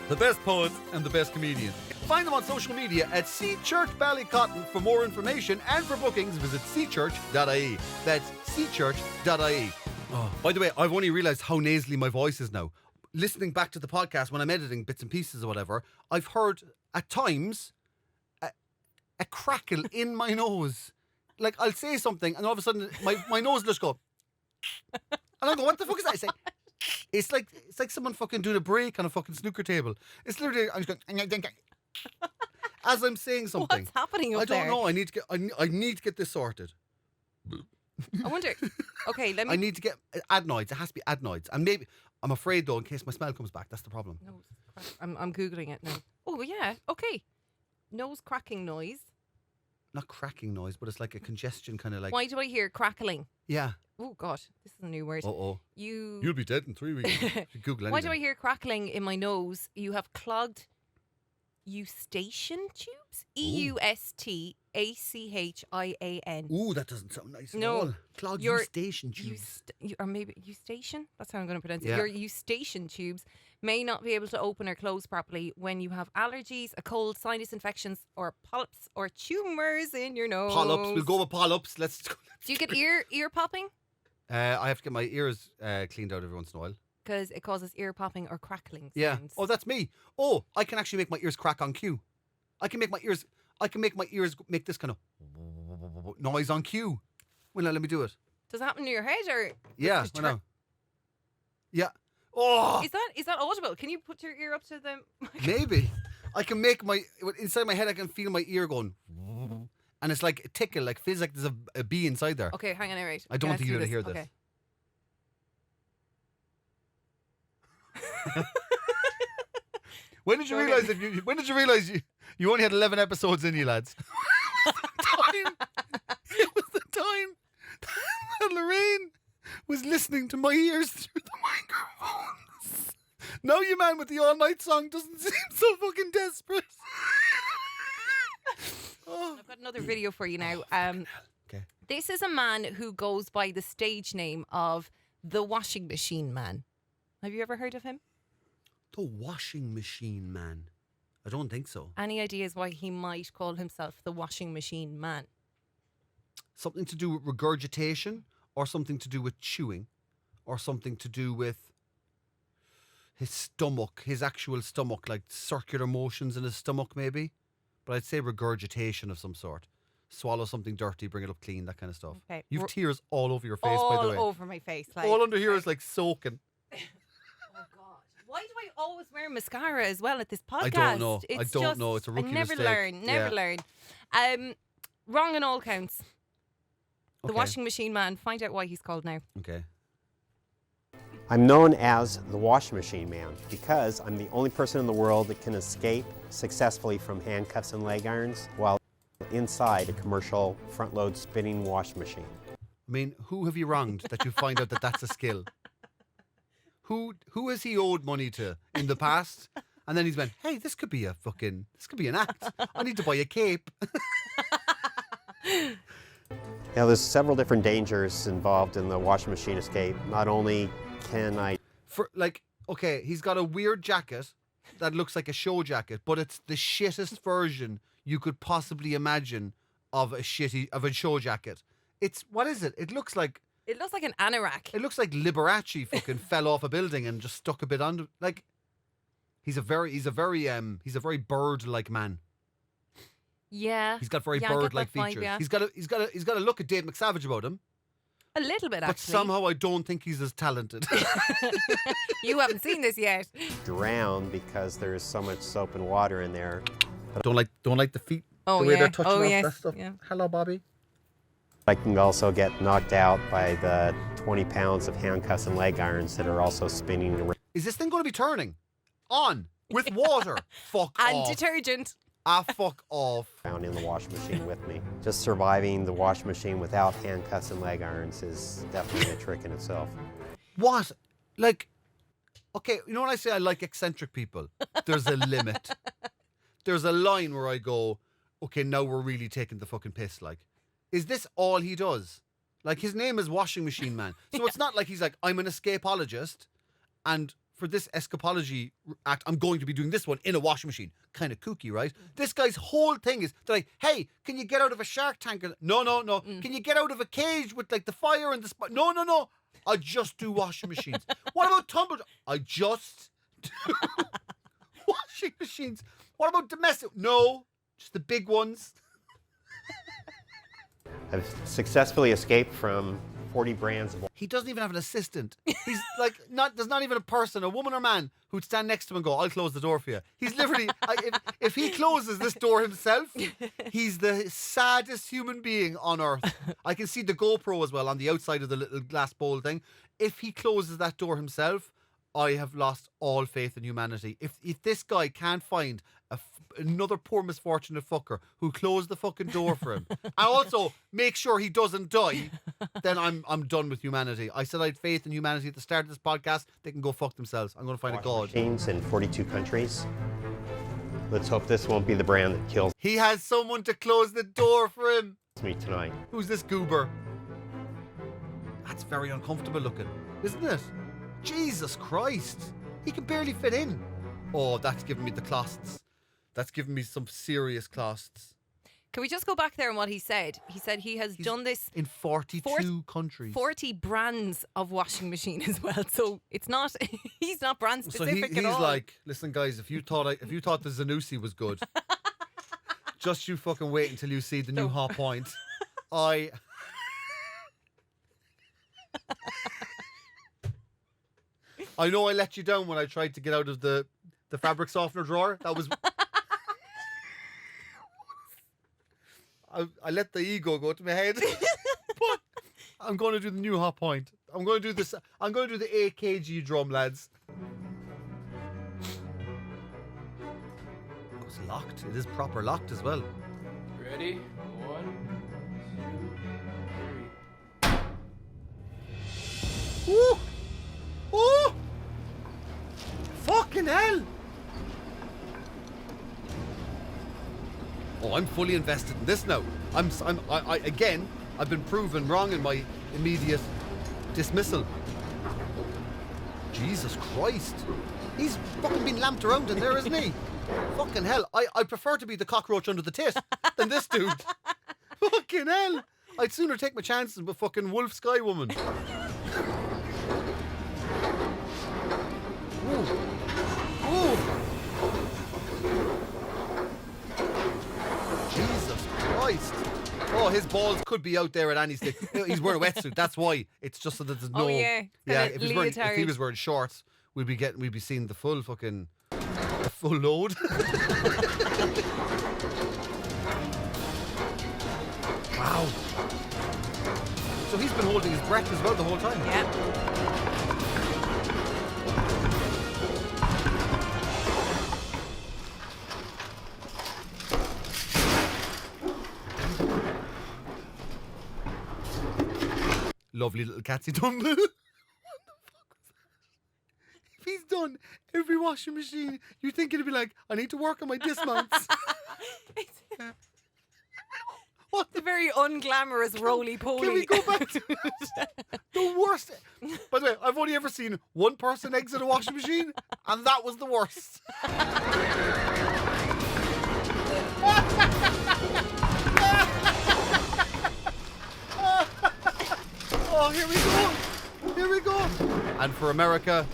the best poets, and the best comedians. Find them on social media at Sea Church Ballycotton. For more information and for bookings, visit seachurch.ie. That's seachurch.ie. Oh, by the way, I've only realised how nasally my voice is now. Listening back to the podcast when I'm editing bits and pieces or whatever, I've heard at times a crackle in my nose. Like, I'll say something and all of a sudden my nose will just go. And I'll go, what the fuck is that? I say, it's like someone fucking doing a break on a fucking snooker table. It's literally, I'm just going, as I'm saying something. What's happening up I don't there? know. I need to get this sorted. I wonder. Okay, let me. I need to get adenoids. It has to be adenoids. And maybe, I'm afraid though, in case my smell comes back, that's the problem. Nose crack. I'm googling it now. Oh yeah. Okay. Nose cracking noise. Not cracking noise, but it's like a congestion kind of like. Why do I hear crackling? Yeah. Oh God, this is a new word. Uh-oh. You. You'll be dead in 3 weeks. You Google anything. Why do I hear crackling in my nose? You have clogged eustachian tubes. EUSTACHIAN. Ooh, that doesn't sound nice No. at all. Clogged Your eustachian tubes. Or maybe eustachian? That's how I'm going to pronounce Yeah. it. Your eustachian tubes may not be able to open or close properly when you have allergies, a cold, sinus infections, or polyps or tumours in your nose. Polyps. We'll go with polyps. Let's. Do you get ear popping? I have to get my ears cleaned out every once in a while. Because it causes ear popping or crackling Yeah. sounds. Oh, that's me. Oh, I can actually make my ears crack on cue. I can make my ears make this kind of noise on cue. Well, now let me do it. Does it happen to your head or? Yeah. just I know. Yeah. Oh. Is that audible? Can you put your ear up to the? Maybe. I can make inside my head. I can feel my ear going, and it's like a tickle. Like feels like there's a bee inside there. Okay, hang on, all right. I don't Okay, think you're let's gonna do hear this. this. When did you Okay. realize when did you realize you only had 11 episodes in you, lads? It was the time that Lorraine was listening to my ears through the microphones. Now you man with the all night song doesn't seem so fucking desperate. Oh. I've got another video for you now. Okay. This is a man who goes by the stage name of the washing machine man. Have you ever heard of him? The washing machine man. I don't think so. Any ideas why he might call himself the washing machine man? Something to do with regurgitation, or something to do with chewing, or something to do with his stomach, his actual stomach, like circular motions in his stomach maybe. But I'd say regurgitation of some sort. Swallow something dirty, bring it up clean, that kind of stuff. Okay. You've tears all over your face, by the way. All over my face. Like, All under here is like soaking. oh God! Why do I always wear mascara as well at this podcast? I don't know. It's I don't just- know. It's a rookie I never mistake. Never learn. Wrong on all counts. The Okay. washing machine man. Find out why he's called now. Okay. I'm known as the washing machine man because I'm the only person in the world that can escape successfully from handcuffs and leg irons while inside a commercial front-load spinning washing machine. I mean, who have you wronged that you find out that that's a skill? Who has he owed money to in the past? And then he's went, hey, this could be an act. I need to buy a cape. Now, there's several different dangers involved in the washing machine escape. Not only can I Okay, he's got a weird jacket that looks like a show jacket, but it's the shittest version you could possibly imagine of a show jacket. What is it? It looks like It looks like an anorak. It looks like Liberace fucking fell off a building and just stuck a bit under. Like, he's a very bird-like man. Yeah. He's got very Yeah, I get bird-like that vibe, features. yeah. He's got a look at Dave McSavage about him, A little bit, but actually. somehow I don't think he's as talented. You haven't seen this yet. drown because there's so much soap and water in there. don't like the feet. Oh, the way yeah. they're touching Oh, off yes. that stuff. Yeah. Hello, Bobby. I can also get knocked out by the 20 pounds of handcuffs and leg irons that are also spinning around. Is this thing going to be turning on with water? Fuck And off. detergent. Fuck off. In the washing machine with me. Just surviving the washing machine without handcuffs and leg irons is definitely a trick in itself. What? Like, okay, you know when I say I like eccentric people? There's a limit. There's a line where I go, okay, now we're really taking the fucking piss. Like, is this all he does? Like, his name is Washing Machine Man. So it's not like he's like, I'm an escapologist, and for this escapology act, I'm going to be doing this one in a washing machine. Kind of kooky, right? This guy's whole thing is, they're like, hey, can you get out of a shark tank? No. Can you get out of a cage with like the fire and the No. I just do washing machines. What about tumble? I just do washing machines. What about domestic? No, just the big ones. I've successfully escaped from 40 brands of He doesn't even have an assistant. He's like, there's not even a person, a woman or man, who'd stand next to him and go, I'll close the door for you. He's literally, if he closes this door himself, he's the saddest human being on earth. I can see the GoPro as well on the outside of the little glass bowl thing. If he closes that door himself, I have lost all faith in humanity. If this guy can't find another poor misfortunate fucker who closed the fucking door for him, and also make sure he doesn't die, then I'm done with humanity. I said I had faith in humanity at the start of this podcast. They can go fuck themselves. I'm going to find a god. machines in 42 countries. Let's hope this won't be the brand that kills He has someone to close the door for him. me tonight. Who's this goober? That's very uncomfortable looking, isn't it? Jesus Christ. He can barely fit in. Oh, that's giving me the closts. That's giving me some serious closts. Can we just go back there on what he said? He said he has He's done this in 42 countries. 40 brands of washing machine as well. So it's not, he's not brand So specific he's at all. like, listen, guys, if you thought the Zanussi was good, just you fucking wait until you see the new hot point. I know I let you down when I tried to get out of the fabric softener drawer. That was. I let the ego go to my head. But I'm going to do the new hot point. I'm going to do this. I'm going to do the 8 kg drum, lads. It's locked. It is proper locked as well. Ready? 1, 2, 3. Woo! Woo! Fucking hell! Oh, I'm fully invested in this now. I again, I've been proven wrong in my immediate dismissal. Jesus Christ. He's fucking been lamped around in there, isn't he? Fucking hell. I prefer to be the cockroach under the tit than this dude. Fucking hell. I'd sooner take my chances with fucking Wolf Sky Woman. Ooh. Ooh. Jesus Christ. Oh, his balls could be out there at any stage. He's wearing a wetsuit. That's why. It's just so that there's no. Oh, yeah. If he was wearing shorts, we'd be seeing the full fucking full load. Wow. So he's been holding his breath as well the whole time. Yeah. Lovely little catsy done. What the fuck was that? If he's done every washing machine, you'd think it'd be like, I need to work on my dismounts. What The very unglamorous roly-poly. Can we go back to the worst? By the way, I've only ever seen one person exit a washing machine, and that was the worst. Oh, here we go. Here we go. And for America.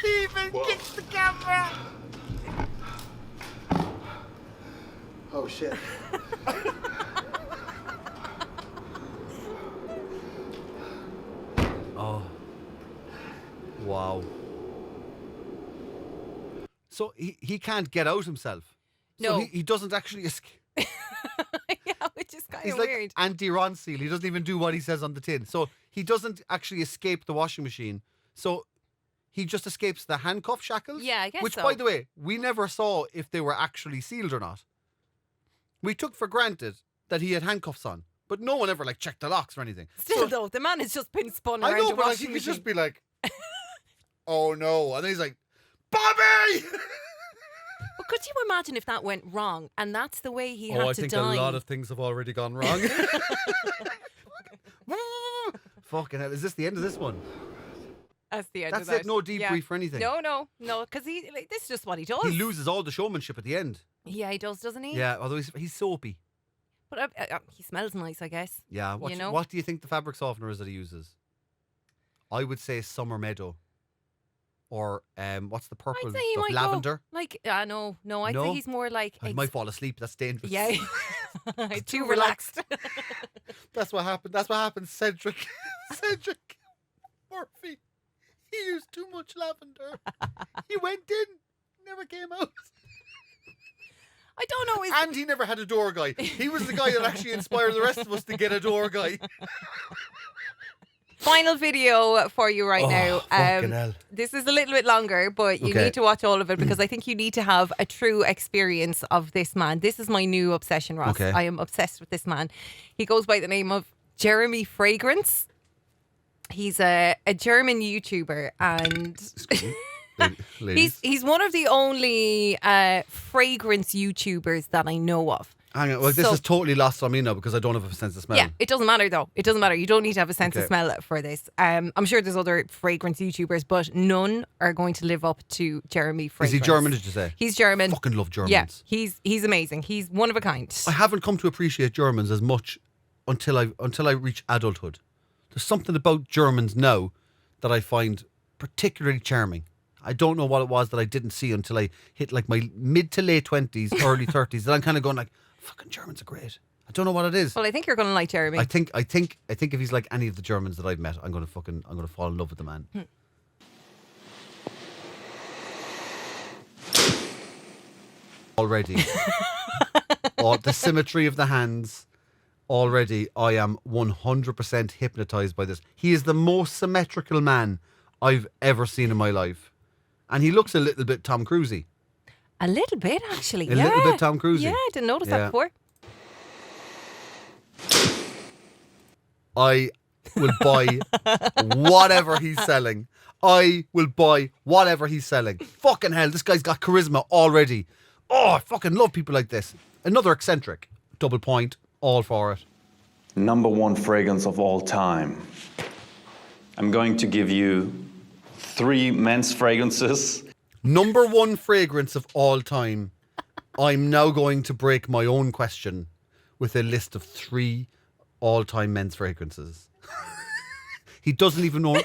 He even kicks the camera. Oh shit. Oh. Wow. So he can't get out himself. No. So he doesn't actually escape. Yeah, which is kind He's of like weird. anti-Ron Seal. He doesn't even do what he says on the tin. So he doesn't actually escape the washing machine. So he just escapes the handcuff shackles. Yeah, I guess Which, so. by the way, we never saw if they were actually sealed or not. We took for granted that he had handcuffs on, but no one ever like checked the locks or anything. Still, though, the man has just been spun I around know, a but like, he washing could machine. just be like, "Oh no," and then he's like, "Bobby!" But could you imagine if that went wrong and that's the way he had I to think die? a lot of things have already gone wrong. Fucking hell! Is this the end of this one? That's the end That's of that. it. No debrief or anything. No, because this is just what he does. He loses all the showmanship at the end. Yeah, he does, doesn't he? Yeah, although he's soapy. But he smells nice, I guess. Yeah. What do you think the fabric softener is that he uses? I would say Summer Meadow. Or what's the purple I'd say he stuff? might Lavender? go, like, no, I'd No? say he's more like... I might fall asleep. That's dangerous. Yeah. Too relaxed. That's what happened. That's what happened. Cedric Murphy. He used too much lavender. He went in, never came out. I don't know. And he never had a door guy. He was the guy that actually inspired the rest of us to get a door guy. Final video for you right now. Fucking hell. This is a little bit longer, but you Okay. need to watch all of it because I think you need to have a true experience of this man. This is my new obsession, Ross. Okay. I am obsessed with this man. He goes by the name of Jeremy Fragrance. He's a German YouTuber and Ladies. he's one of the only fragrance YouTubers that I know of. Hang on. Well, this So- is totally lost on me now because I don't have a sense of smell. Yeah, it doesn't matter though. It doesn't matter. You don't need to have a sense of Okay. smell for this. I'm sure there's other fragrance YouTubers, but none are going to live up to Jeremy Is Fragrance. he German, did you say? He's German. Fucking love Germans. Yeah, he's amazing. He's one of a kind. I haven't come to appreciate Germans as much until I reach adulthood. There's something about Germans now that I find particularly charming. I don't know what it was that I didn't see until I hit like my mid to late 20s, early 30s. That I'm kind of going like, fucking Germans are great. I don't know what it is. Well, I think you're going to like Jeremy. I think if he's like any of the Germans that I've met, I'm gonna fall in love with the man. Already, all the symmetry of the hands. Already, I am 100% hypnotized by this. He is the most symmetrical man I've ever seen in my life, and he looks a little bit Tom Cruisey. a little bit, actually. A little bit Tom Cruise-y. Yeah, I didn't notice Yeah. that before. I will buy whatever he's selling. I will buy whatever he's selling. Fucking hell, this guy's got charisma already. Oh, I fucking love people like this. Another eccentric. Double point. All for it. Number one fragrance of all time. I'm going to give you 3 men's fragrances. Number 1 fragrance of all time. I'm now going to break my own question with a list of 3 all-time men's fragrances. He doesn't even know.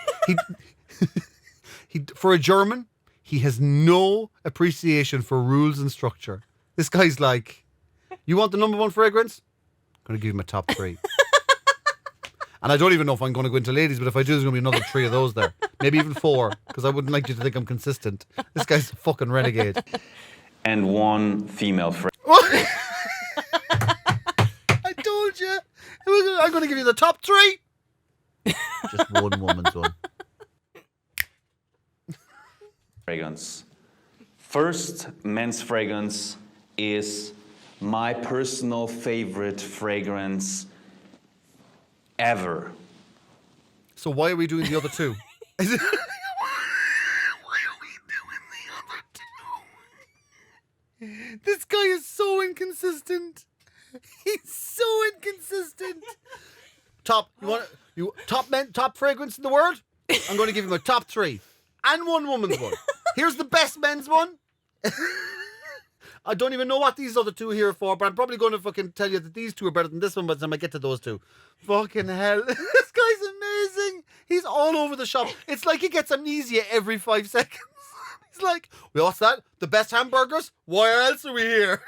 For a German, he has no appreciation for rules and structure. This guy's like, you want the number 1 fragrance? I'm going to give him a top 3. And I don't even know if I'm going to go into ladies, but if I do, there's going to be another 3 of those there. Maybe even 4, because I wouldn't like you to think I'm consistent. This guy's a fucking renegade. And 1 female fragrance. I told you. I'm going to give you the top 3. Just one woman's one. Fragrance. First men's fragrance is my personal favorite fragrance ever. So why are we doing the other 2? Why are we doing the other 2? This guy is so inconsistent. He's so inconsistent. Top fragrance in the world? I'm going to give him a top 3 and 1 woman's one. Here's the best men's one. I don't even know what these other 2 here are for, but I'm probably going to fucking tell you that these 2 are better than this one by the time I get to those 2. Fucking hell. This guy's amazing. He's all over the shop. It's like he gets amnesia every 5 seconds. He's like, well, what's that? The best hamburgers? Why else are we here?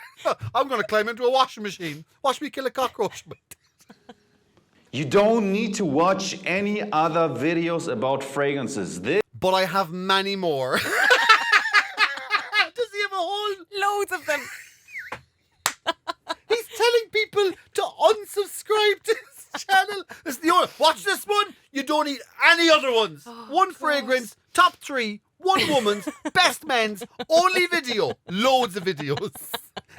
I'm going to climb into a washing machine. Watch me kill a cockroach. You don't need to watch any other videos about fragrances. But I have many more. Does he have a whole... Loads of them. He's telling people to unsubscribe to his channel. It's the only... Watch this one. You don't need any other ones. Oh, 1 fragrance, top 3, 1 woman's, best men's, only video. Loads of videos.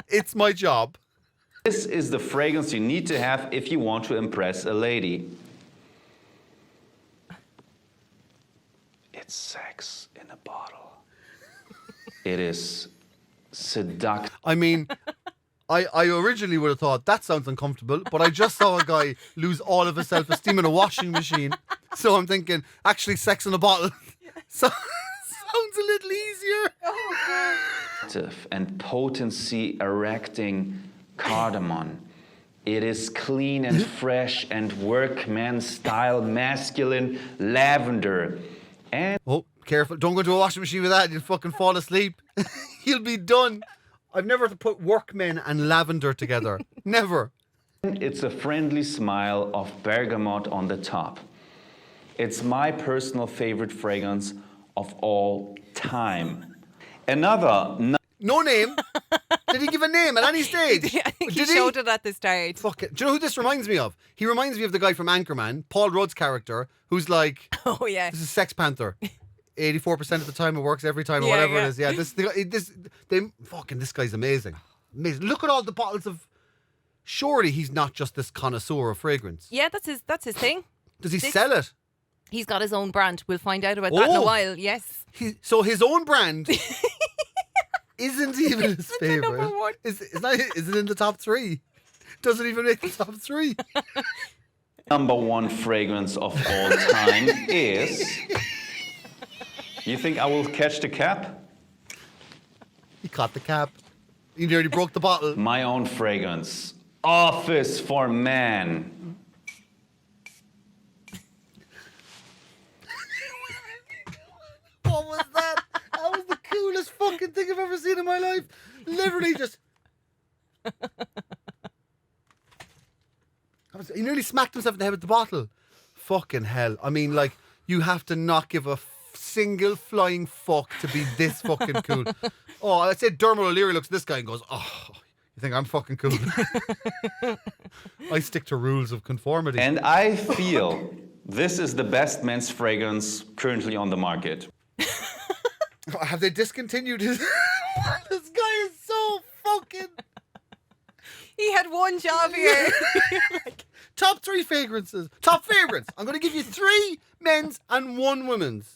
It's my job. This is the fragrance you need to have if you want to impress a lady. It's sex in a bottle. It is seductive. I mean, I originally would have thought that sounds uncomfortable, but I just saw a guy lose all of his self-esteem in a washing machine. So I'm thinking, actually, sex in a bottle sounds a little easier. And potency erecting cardamom. It is clean and fresh and workman style masculine lavender. And Oh, careful. Don't go into a washing machine with that. You'll fucking fall asleep. You'll be done. I've never put workmen and lavender together. Never. it's a friendly smile of bergamot on the top. It's my personal favorite fragrance of all time. Another No name. Did he give a name at any stage? I think he Did showed it at the start. Fuck it. Do you know who this reminds me of? He reminds me of the guy from Anchorman, Paul Rudd's character, who's like, Oh, yeah. this is Sex Panther. 84% of the time it works every time or Yeah, whatever yeah. it is. Yeah, this guy's amazing. Amazing. Look at all the bottles of. Surely he's not just this connoisseur of fragrance. Yeah, that's his thing. Does he sell it? He's got his own brand. We'll find out about that in a Oh. while. Yes. So his own brand isn't even his Isn't it number favorite. one? Is it in the top 3? Doesn't even make the top 3. number one fragrance of all time is... You think I will catch the cap? He caught the cap. He nearly broke the bottle. My own fragrance. Office for Man. What was that? That was the coolest fucking thing I've ever seen in my life. Literally just... He nearly smacked himself in the head with the bottle. Fucking hell. I mean, like, you have to not give a single flying fuck to be this fucking cool. Oh, I'd say Dermot O'Leary looks at this guy and goes, oh, you think I'm fucking cool? I stick to rules of conformity. And I feel this is the best men's fragrance currently on the market. Have they discontinued his... This guy is so fucking... He had one job here. Top 3 fragrances. Top favorites. I'm going to give you 3 men's and 1 women's.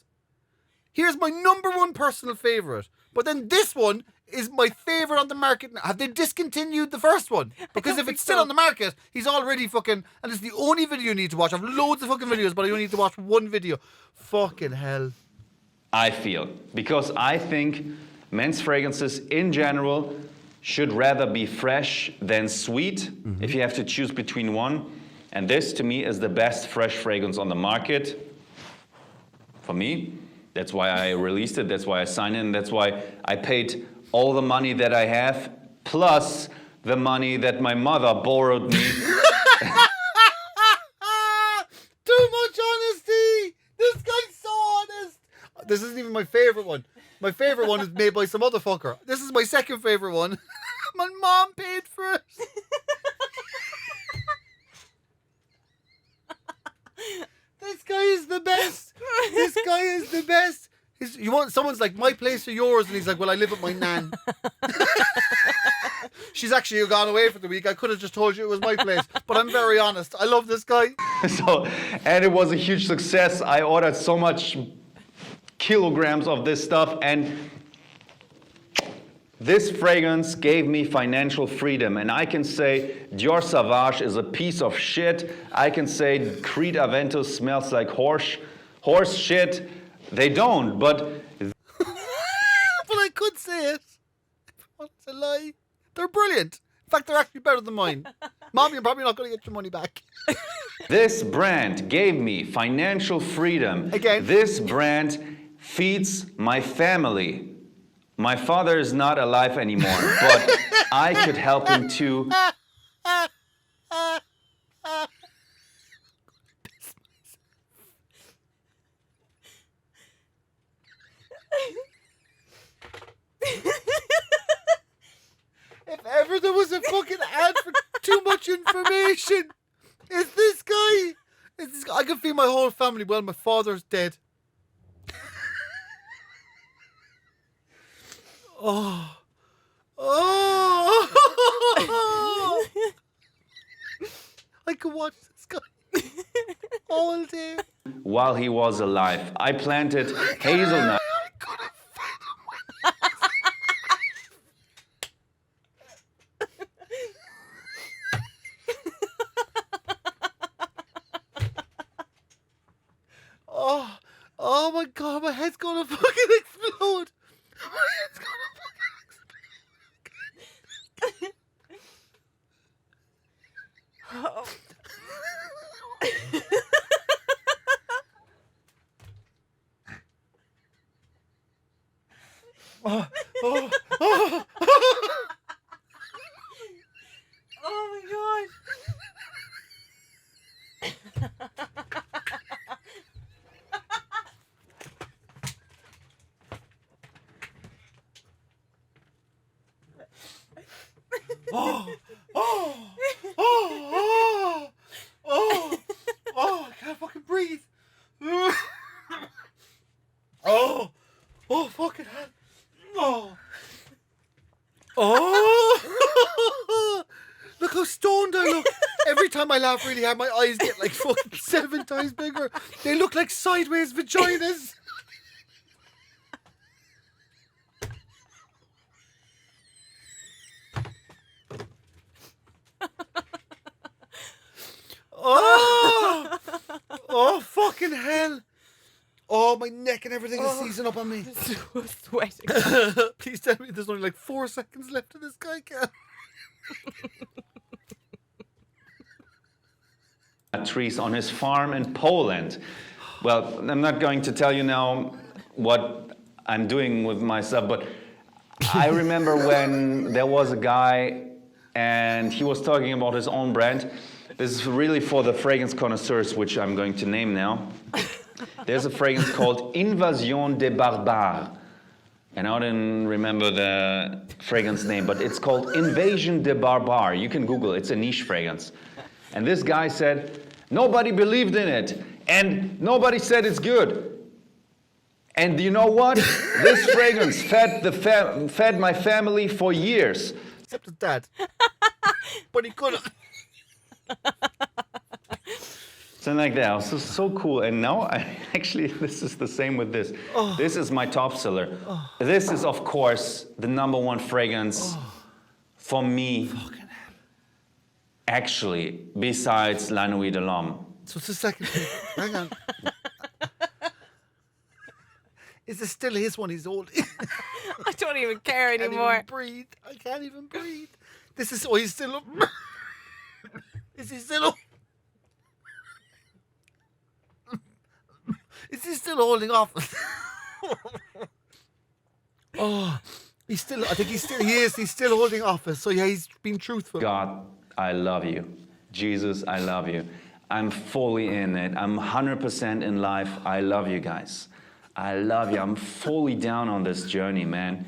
Here's my number 1 personal favorite. But then this one is my favourite on the market now. Have they discontinued the first one? Because if it's still on the market, he's already fucking... And it's the only video you need to watch. I have loads of fucking videos, but I only need to watch one video. Fucking hell. I feel. Because I think men's fragrances in general should rather be fresh than sweet, if you have to choose between one. And this, to me, is the best fresh fragrance on the market. For me. That's why I released it. That's why I signed it. And that's why I paid all the money that I have, plus the money that my mother borrowed me. Too much honesty! This guy's so honest! This isn't even my favourite one. My favourite one is made by some other fucker. This is my second favourite one. My mom paid for it. This guy is the best. This guy is the best. You want someone's like, my place or yours? And he's like, well, I live with my nan. She's actually gone away for the week. I could have just told you it was my place. But I'm very honest. I love this guy. And it was a huge success. I ordered so much kilograms of this stuff, and this fragrance gave me financial freedom. And I can say Dior Sauvage is a piece of shit. I can say Creed Aventus smells like horse shit. They don't, but... But I could say it. What's a lie? They're brilliant. In fact, they're actually better than mine. Mom, you're probably not going to get your money back. This brand gave me financial freedom. Again. This brand feeds my family. My father is not alive anymore, but I could help him too. If ever there was a fucking ad for too much information, it's this guy. It's this guy. I can feel my whole family. Well, my father's dead. Oh. I could watch this guy all day. While he was alive, I planted hazelnut. Oh my god, my head's gonna fucking explode. My head's gonna fucking explode. Oh my god. I can't fucking breathe. Fucking hell. Look how stoned I look. Every time I laugh really hard, my eyes get like fucking 7 times bigger. They look like sideways vaginas. Oh, fucking hell. Oh, my neck and everything is seizing up on me. So sweating. Please tell me there's only like 4 seconds left of this guy, Ken. Trees on his farm in Poland. Well, I'm not going to tell you now what I'm doing with myself, but I remember when there was a guy and he was talking about his own brand. This is really for the fragrance connoisseurs, which I'm going to name now. There's a fragrance called Invasion des Barbares. And I didn't remember the fragrance name, but it's called Invasion des Barbares. You can Google it. It's a niche fragrance. And this guy said, nobody believed in it. And nobody said it's good. And you know what? This fragrance fed my family for years. Except his dad. But he couldn't. Something like that. It was so cool. And now, this is the same with this. This is my top seller. This is, of course, the #1 fragrance for me. Actually, besides La Nuit de l'Homme. So it's the second thing. Hang on. Is this still his one he's holding? I don't even care I can't anymore. even breathe. I can't even breathe. This is... Oh, he's still up. Is he still up? Is he still holding off? Oh, he's still... I think he's still... He is. He's still holding office. So, yeah, he's been truthful. God, I love you. Jesus, I love you. I'm fully in it. I'm 100% in life. I love you guys. I love you. I'm fully down on this journey, man.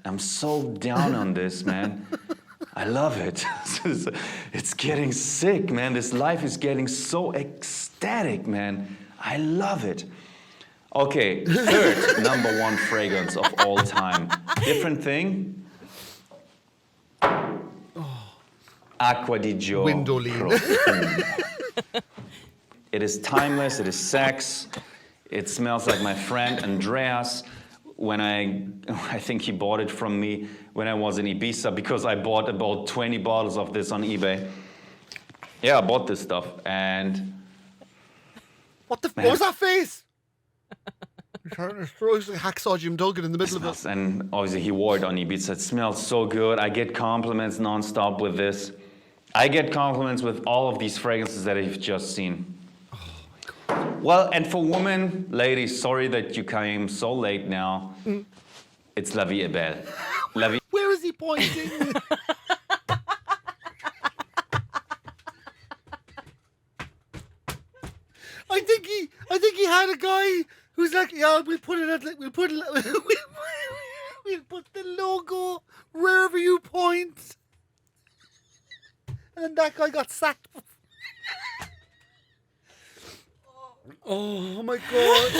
I'm so down on this, man. I love it. It's getting sick, man. This life is getting so ecstatic, man. I love it. Okay, third #1 fragrance of all time. Different thing. Acqua di Gio Windowline. Profumo. It is timeless, it is sex. It smells like my friend Andreas. When I think he bought it from me when I was in Ibiza, because I bought about 20 bottles of this on eBay. Yeah, I bought this stuff, and... What was that face? He's like Hacksaw Jim Duggan in the middle of it. And obviously he wore it on Ibiza. It smells so good. I get compliments non-stop with this. I get compliments with all of these fragrances that you've just seen. Oh my God. Well, and for women, ladies, sorry that you came so late now. It's La Vie est Belle. La Vie... Where is he pointing? I think he had a guy who's like, yeah, we'll put the logo wherever you point. And then that guy got sacked. Oh my God.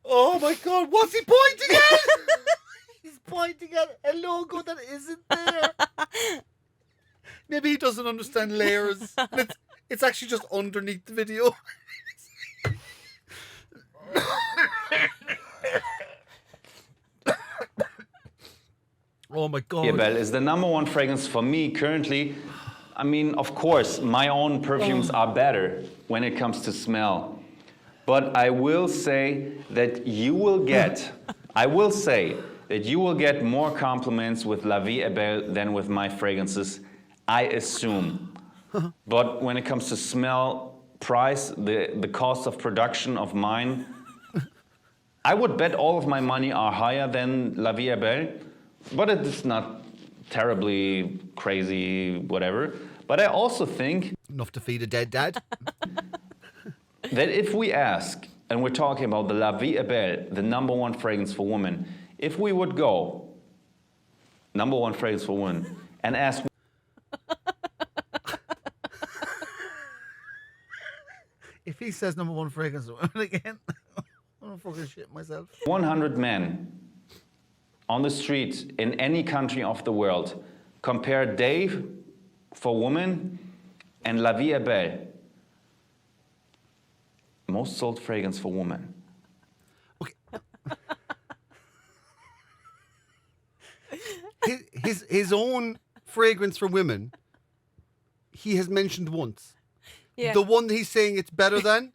Oh my God, what's he pointing at? He's pointing at a logo that isn't there. Maybe he doesn't understand layers. It's actually just underneath the video. Oh my God. La Vie est Belle is the #1 fragrance for me currently. I mean, of course, my own perfumes are better when it comes to smell. But I will say that you will get, more compliments with La Vie est Belle than with my fragrances, I assume. But when it comes to smell, price, the cost of production of mine, I would bet all of my money are higher than La Vie est Belle, but it's not terribly crazy, whatever. But I also think... Enough to feed a dead dad. that if we ask, and we're talking about the La Vie est Belle, the #1 fragrance for women, if we would go #1 fragrance for women and ask... If he says #1 fragrance for women again, I'm gonna fucking shit myself. 100 men on the street in any country of the world compare Dave for women and La Vie est Belle. Most sold fragrance for women. Okay. his own fragrance for women, he has mentioned once. Yeah. The one that he's saying it's better than,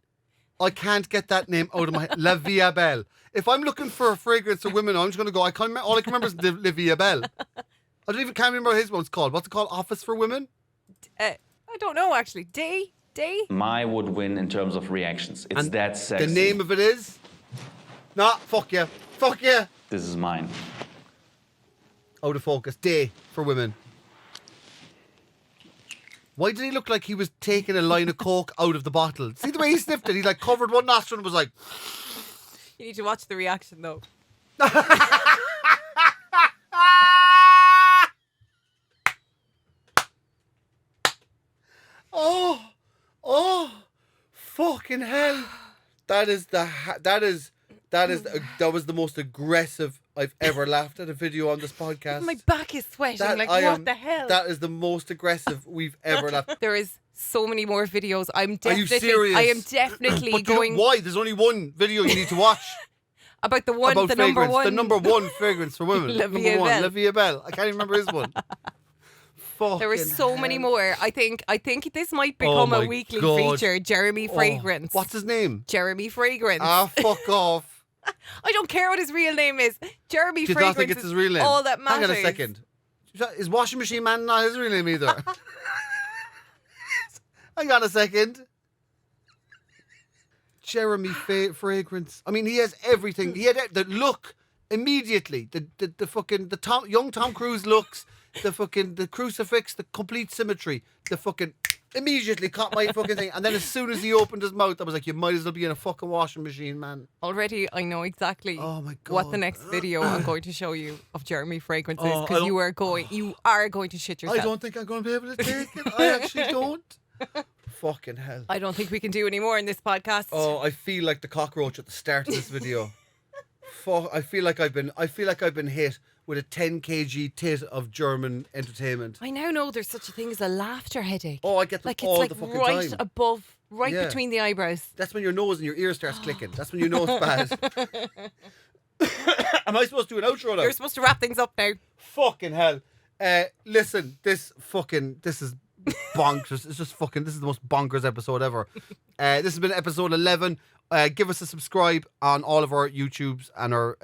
I can't get that name out of my head. La Vie est Belle. If I'm looking for a fragrance for women, I'm just going to go, all I can remember is La Vie est Belle. I can't remember what his one's called. What's it called? Office for Women? I don't know, actually. Day? My would win in terms of reactions. It's And that sexy. The name of it is? Nah, fuck yeah. Fuck yeah. This is mine. Out of focus. Day for women. Why did he look like he was taking a line of coke out of the bottle? See the way he sniffed it? He like covered one nostril and was like... You need to watch the reaction, though. Oh, fucking hell! That was the most aggressive I've ever laughed at a video on this podcast. My back is sweating. What the hell? That is the most aggressive we've ever laughed. There is so many more videos. Are you serious? I am definitely But going. why? There's only one video you need to watch. About the one, about the number fragrance, one. the number one fragrance for women. La Number Vie one, Belle. La Vie Belle. I can't even remember his one. There were so many more. I think this might Oh become my a weekly God. feature. Jeremy Fragrance. What's his name? Jeremy Fragrance. Ah, fuck off. I don't care what his real name is. Jeremy Do you Fragrance not think it's his real name? all that matters. Hang on a second. Is Washing Machine Man not his real name either? Hang on a second. Jeremy Fragrance. I mean, he has everything. He had the look immediately. The fucking young Tom Cruise looks. The crucifix. The complete symmetry. The fucking immediately caught my fucking thing. And then as soon as he opened his mouth, I was like, you might as well be in a fucking washing machine, man. Already, I know exactly Oh my God. what the next video I'm going to show you of Jeremy Fragrance is, Oh, because I you are going to shit yourself. I don't think I'm going to be able to take it. I actually don't. Fucking hell. I don't think we can do any more in this podcast. Oh, I feel like the cockroach at the start of this video. I feel like I've been hit with a 10 kg tit of German entertainment. I now know there's such a thing as a laughter headache. Oh, I get them like all it's the like fucking right time. above, right Yeah. between the eyebrows. That's when your nose and your ear starts clicking. That's when you know it's bad. Am I supposed to do an outro now? You're supposed to wrap things up now. Fucking hell. Listen, this is bonkers. It's just fucking, this is the most bonkers episode ever. This has been episode 11. Give us a subscribe on all of our YouTubes and our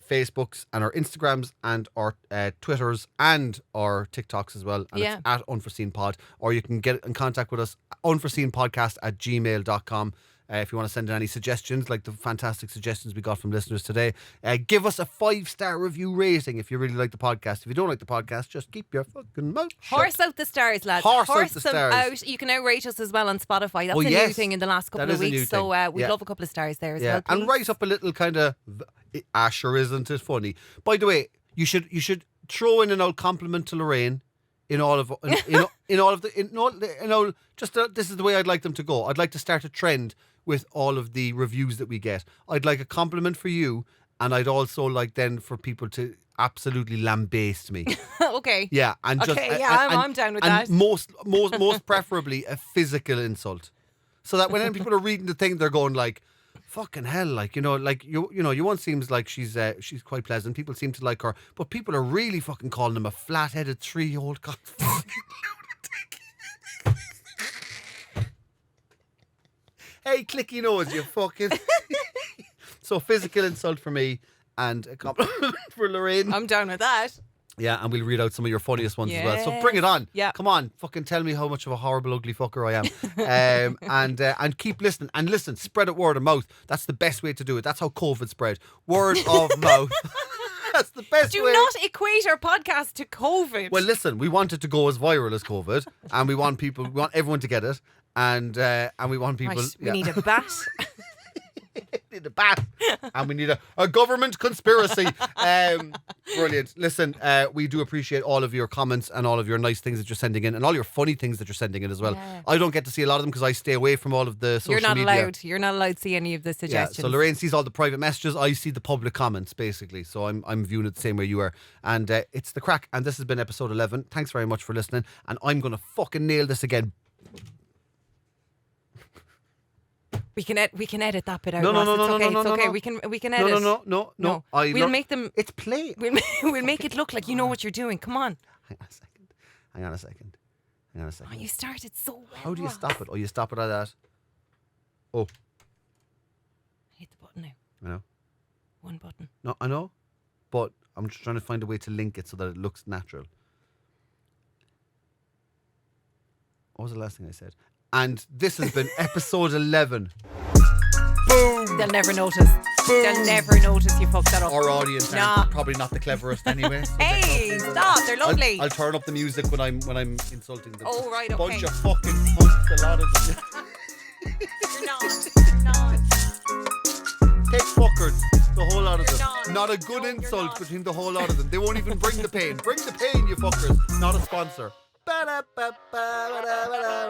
Facebooks and our Instagrams and our Twitters and our TikToks as well. And Yeah. it's at Unforeseen Pod. Or you can get in contact with us, unforeseenpodcast@gmail.com. If you want to send in any suggestions, like the fantastic suggestions we got from listeners today, give us a 5-star review rating if you really like the podcast. If you don't like the podcast, just keep your fucking mouth shut. Horse out the stars, lads. Horse out the them stars. out. You can now rate us as well on Spotify. That's Oh, a new yes. thing in the last couple That of is a new weeks. So thing. we'd Yeah. love a couple of stars there as Yeah, well. and please. write up a little kind of Asher, isn't it funny? By the way, you should throw in an old compliment to Lorraine in all of this is the way I'd like them to go. I'd like to start a trend with all of the reviews that we get. I'd like a compliment for you, and I'd also like then for people to absolutely lambaste me. Okay. Yeah, and just Okay, yeah, I'm down with that. And most preferably a physical insult, so that when people are reading the thing, they're going like, "Fucking hell!" Like you one seems like she's quite pleasant. People seem to like her, but people are really fucking calling him a flat-headed 3-year-old cock. Hey, clicky nose, you fucking. So physical insult for me and a compliment for Lorraine. I'm down with that. Yeah, and we'll read out some of your funniest ones as well. So Yes. bring it on. Yeah. Come on, fucking tell me how much of a horrible, ugly fucker I am. And keep listening. And listen, spread it word of mouth. That's the best way to do it. That's how COVID spread. Word of mouth. That's the best Do way. not equate our podcast to COVID. Well, listen, we want it to go as viral as COVID, and we want everyone to get it, and we want people. Right, we yeah. need a bat. We need a bat, and we need a government conspiracy. Brilliant. Listen, we do appreciate all of your comments and all of your nice things that you're sending in, and all your funny things that you're sending in as well. Yeah. I don't get to see a lot of them because I stay away from all of the social You're not media. allowed. You're not allowed to see any of the Yeah, suggestions. so Lorraine sees all the private messages. I see the public comments, basically. So I'm viewing it the same way you are. And it's the crack. And this has been episode 11. Thanks very much for listening. And I'm going to fucking nail this again. We can edit that bit out. No, no, Ross. no, it's no, okay. no, It's no, okay. no. We can No, edit. no. We'll make them. It's play. We'll make it look like you know what you're doing. Come on. Hang on a second. Oh, you started so well. How do you Ross. stop it? Oh, you stop it like that. Oh, Hit the button now. I know. One button. No, I know. But I'm just trying to find a way to link it so that it looks natural. What was the last thing I said? And this has been episode 11. Boom! They'll never notice. They'll never notice you fucked that up. Our audience Nah. are probably not the cleverest anyway. So Hey, stop! They're lovely. I'll turn up the music when I'm insulting them. Oh, right, Bunch okay. of fucking cunts, a lot of them. You're not. Take fuckers, the whole lot of them. You're Not a not. good No, you're insult not. between the whole lot of them. They won't even bring the pain. Bring the pain, you fuckers. Not a sponsor. Ba-da-ba-ba-ba-da-ba-da.